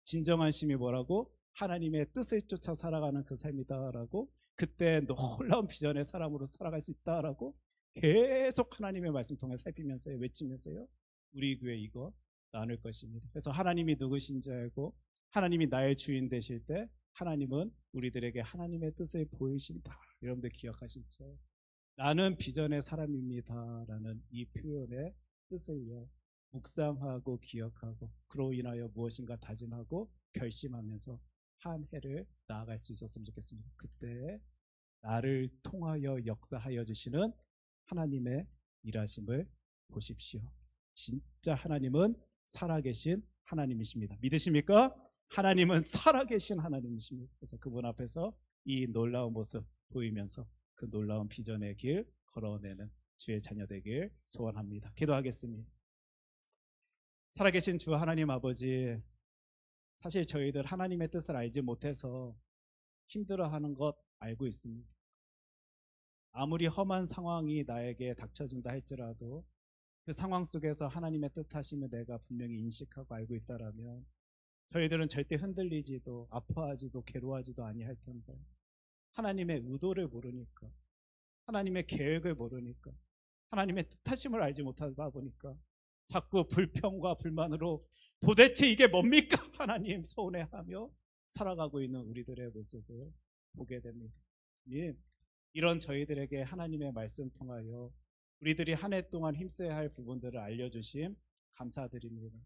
진정한 쉼이 뭐라고? 하나님의 뜻을 쫓아 살아가는 그 삶이다라고, 그때 놀라운 비전의 사람으로 살아갈 수 있다라고 계속 하나님의 말씀 통해 살피면서요, 외치면서요, 우리 교회 이거 나눌 것입니다. 그래서 하나님이 누구신지 알고 하나님이 나의 주인 되실 때 하나님은 우리들에게 하나님의 뜻을 보이신다. 여러분들 기억하시죠? 나는 비전의 사람입니다 라는 이 표현의 뜻을요, 묵상하고 기억하고 그로 인하여 무엇인가 다짐하고 결심하면서 한 해를 나아갈 수 있었으면 좋겠습니다. 그때 나를 통하여 역사하여 주시는 하나님의 일하심을 보십시오. 진짜 하나님은 살아계신 하나님이십니다. 믿으십니까? 하나님은 살아계신 하나님이십니다. 그래서 그분 앞에서 이 놀라운 모습 보이면서 그 놀라운 비전의 길 걸어내는 주의 자녀 되길 소원합니다. 기도하겠습니다. 살아계신 주 하나님 아버지, 사실 저희들 하나님의 뜻을 알지 못해서 힘들어하는 것 알고 있습니다. 아무리 험한 상황이 나에게 닥쳐진다 할지라도 그 상황 속에서 하나님의 뜻하심을 내가 분명히 인식하고 알고 있다라면 저희들은 절대 흔들리지도 아파하지도 괴로워하지도 아니할 텐데, 하나님의 의도를 모르니까, 하나님의 계획을 모르니까, 하나님의 뜻하심을 알지 못하다 보니까 자꾸 불평과 불만으로 도대체 이게 뭡니까? 하나님 서운해하며 살아가고 있는 우리들의 모습을 보게 됩니다. 이런 저희들에게 하나님의 말씀 통하여 우리들이 한 해 동안 힘써야 할 부분들을 알려주심 감사드립니다.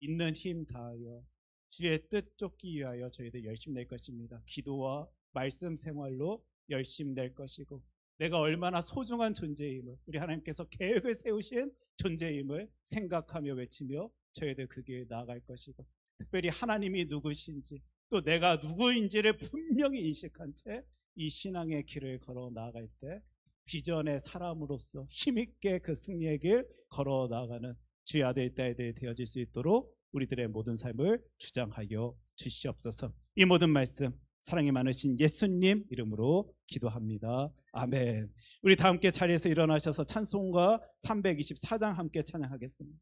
있는 힘 다하여 주의 뜻 쫓기 위하여 저희들 열심 낼 것입니다. 기도와 말씀 생활로 열심 낼 것이고, 내가 얼마나 소중한 존재임을, 우리 하나님께서 계획을 세우신 존재임을 생각하며 외치며 저희들 그 길에 나아갈 것이고, 특별히 하나님이 누구신지 또 내가 누구인지를 분명히 인식한 채 이 신앙의 길을 걸어 나아갈 때 비전의 사람으로서 힘있게 그 승리의 길 걸어 나아가는 주의 아들 딸들이 되어질 수 있도록 우리들의 모든 삶을 주장하여 주시옵소서. 이 모든 말씀 사랑이 많으신 예수님 이름으로 기도합니다. 아멘. 우리 다 함께 자리에서 일어나셔서 찬송가 324장 함께 찬양하겠습니다.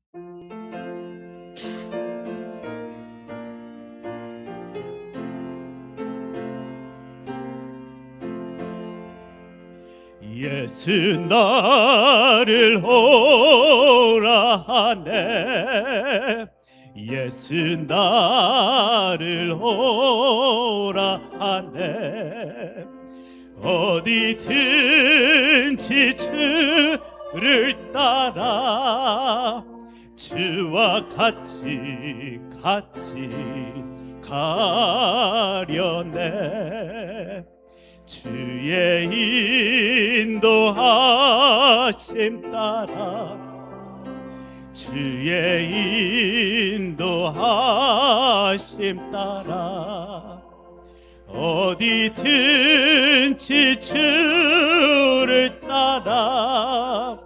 예수 나를 오라 하네, 예수 나를 오라 하네. 어디든지 주를 따라 주와 같이 가려네. 주의 인도하심 따라, 주의 인도하심 따라 어디든지 주를 따라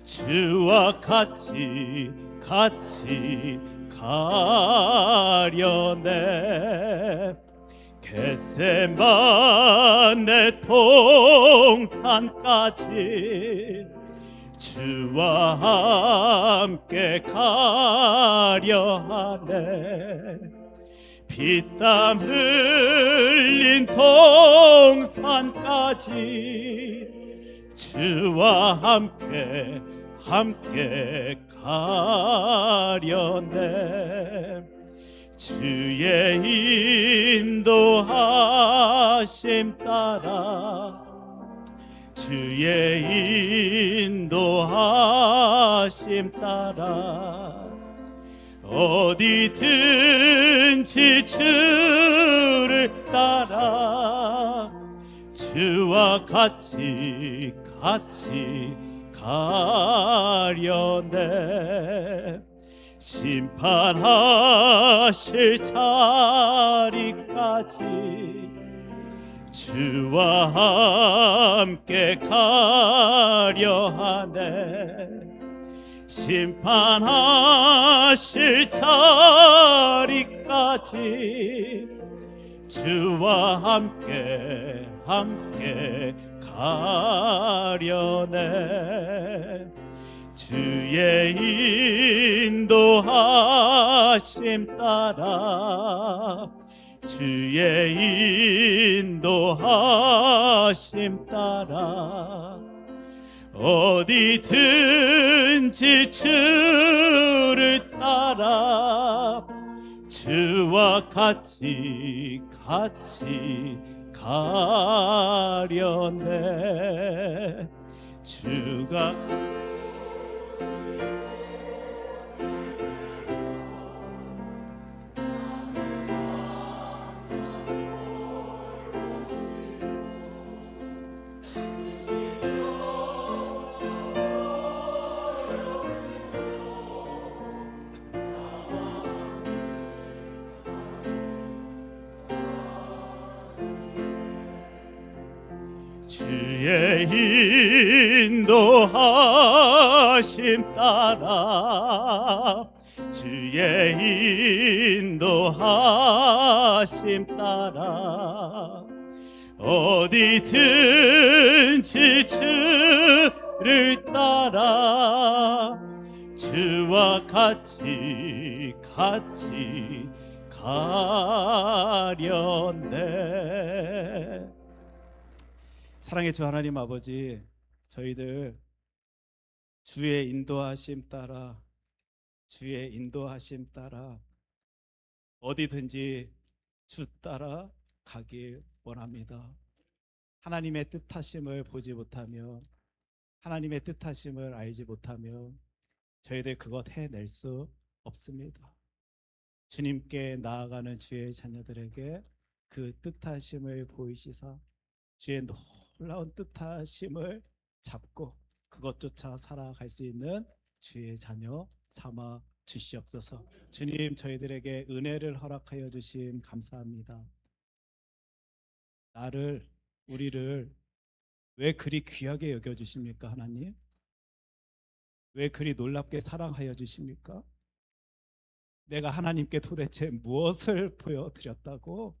주와 같이 가려네. 겟세마네 동산까지 주와 함께 가려 하네. 피땀 흘린 동산까지 주와 함께 가려네. 주의 인도하심 따라, 주의 인도하심 따라 어디든지 주를 따라 주와 같이 가려네. 심판하실 자리까지 주와 함께 가려 하네. 심판하실 자리까지 주와 함께 가려네. 주의 인도하심 따라, 주의 인도하심 따라 어디든지 주를 따라 주와 같이 가려네. 주가 주의 인도하심 따라, 주의 인도하심 따라 어디든지 주를 따라 주와 같이 가려네. 사랑의 주 하나님 아버지, 저희들 주의 인도하심 따라, 주의 인도하심 따라 어디든지 주 따라 가길 원합니다. 하나님의 뜻하심을 보지 못하며, 하나님의 뜻하심을 알지 못하면 저희들 그것 해낼 수 없습니다. 주님께 나아가는 주의 자녀들에게 그 뜻하심을 보이시사 주의 놀라운 뜻하심을 잡고 그것조차 살아갈 수 있는 주의 자녀 삼아 주시옵소서. 주님, 저희들에게 은혜를 허락하여 주심 감사합니다. 우리를 왜 그리 귀하게 여겨주십니까? 하나님, 왜 그리 놀랍게 사랑하여 주십니까? 내가 하나님께 도대체 무엇을 보여드렸다고?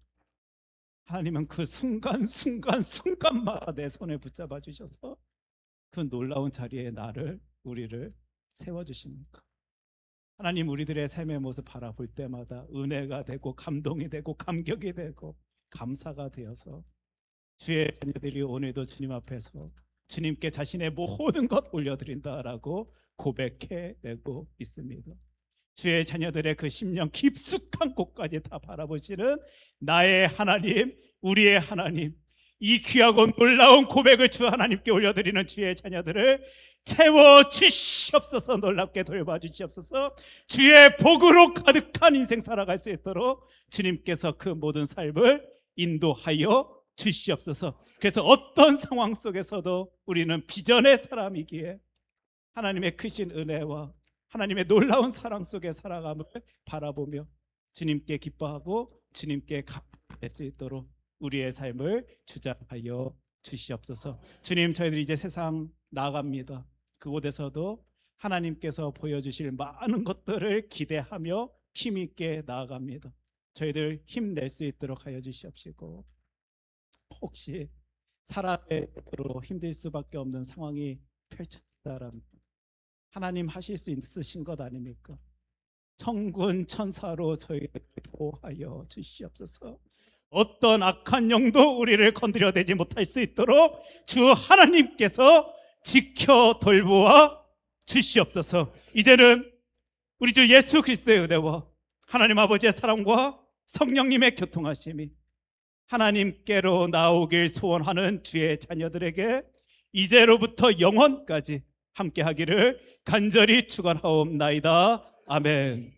하나님은 그 순간마다 내 손을 붙잡아 주셔서 그 놀라운 자리에 우리를 세워주십니까? 하나님, 우리들의 삶의 모습 바라볼 때마다 은혜가 되고 감동이 되고 감격이 되고 감사가 되어서 주의 자녀들이 오늘도 주님 앞에서 주님께 자신의 모든 것 올려드린다라고 고백해내고 있습니다. 주의 자녀들의 그 심령 깊숙한 곳까지 다 바라보시는 나의 하나님, 우리의 하나님, 이 귀하고 놀라운 고백을 주 하나님께 올려드리는 주의 자녀들을 채워주시옵소서. 놀랍게 돌봐주시옵소서. 주의 복으로 가득한 인생 살아갈 수 있도록 주님께서 그 모든 삶을 인도하여 주시옵소서. 그래서 어떤 상황 속에서도 우리는 비전의 사람이기에 하나님의 크신 은혜와 하나님의 놀라운 사랑 속에 살아감을 바라보며 주님께 기뻐하고 주님께 감사할 수 있도록 우리의 삶을 주장하여 주시옵소서. 주님, 저희들이 이제 세상 나아갑니다. 그곳에서도 하나님께서 보여주실 많은 것들을 기대하며 힘있게 나아갑니다. 저희들 힘낼 수 있도록 하여 주시옵시고, 혹시 사람으로 힘들 수밖에 없는 상황이 펼쳐진다라면 하나님 하실 수 있으신 것 아닙니까? 천군 천사로 저희를 보호하여 주시옵소서. 어떤 악한 영도 우리를 건드려대지 못할 수 있도록 주 하나님께서 지켜 돌보아 주시옵소서. 이제는 우리 주 예수 그리스도의 은혜와 하나님 아버지의 사랑과 성령님의 교통하심이 하나님께로 나오길 소원하는 주의 자녀들에게 이제로부터 영원까지 함께하기를 간절히 축원하옵나이다. 아멘.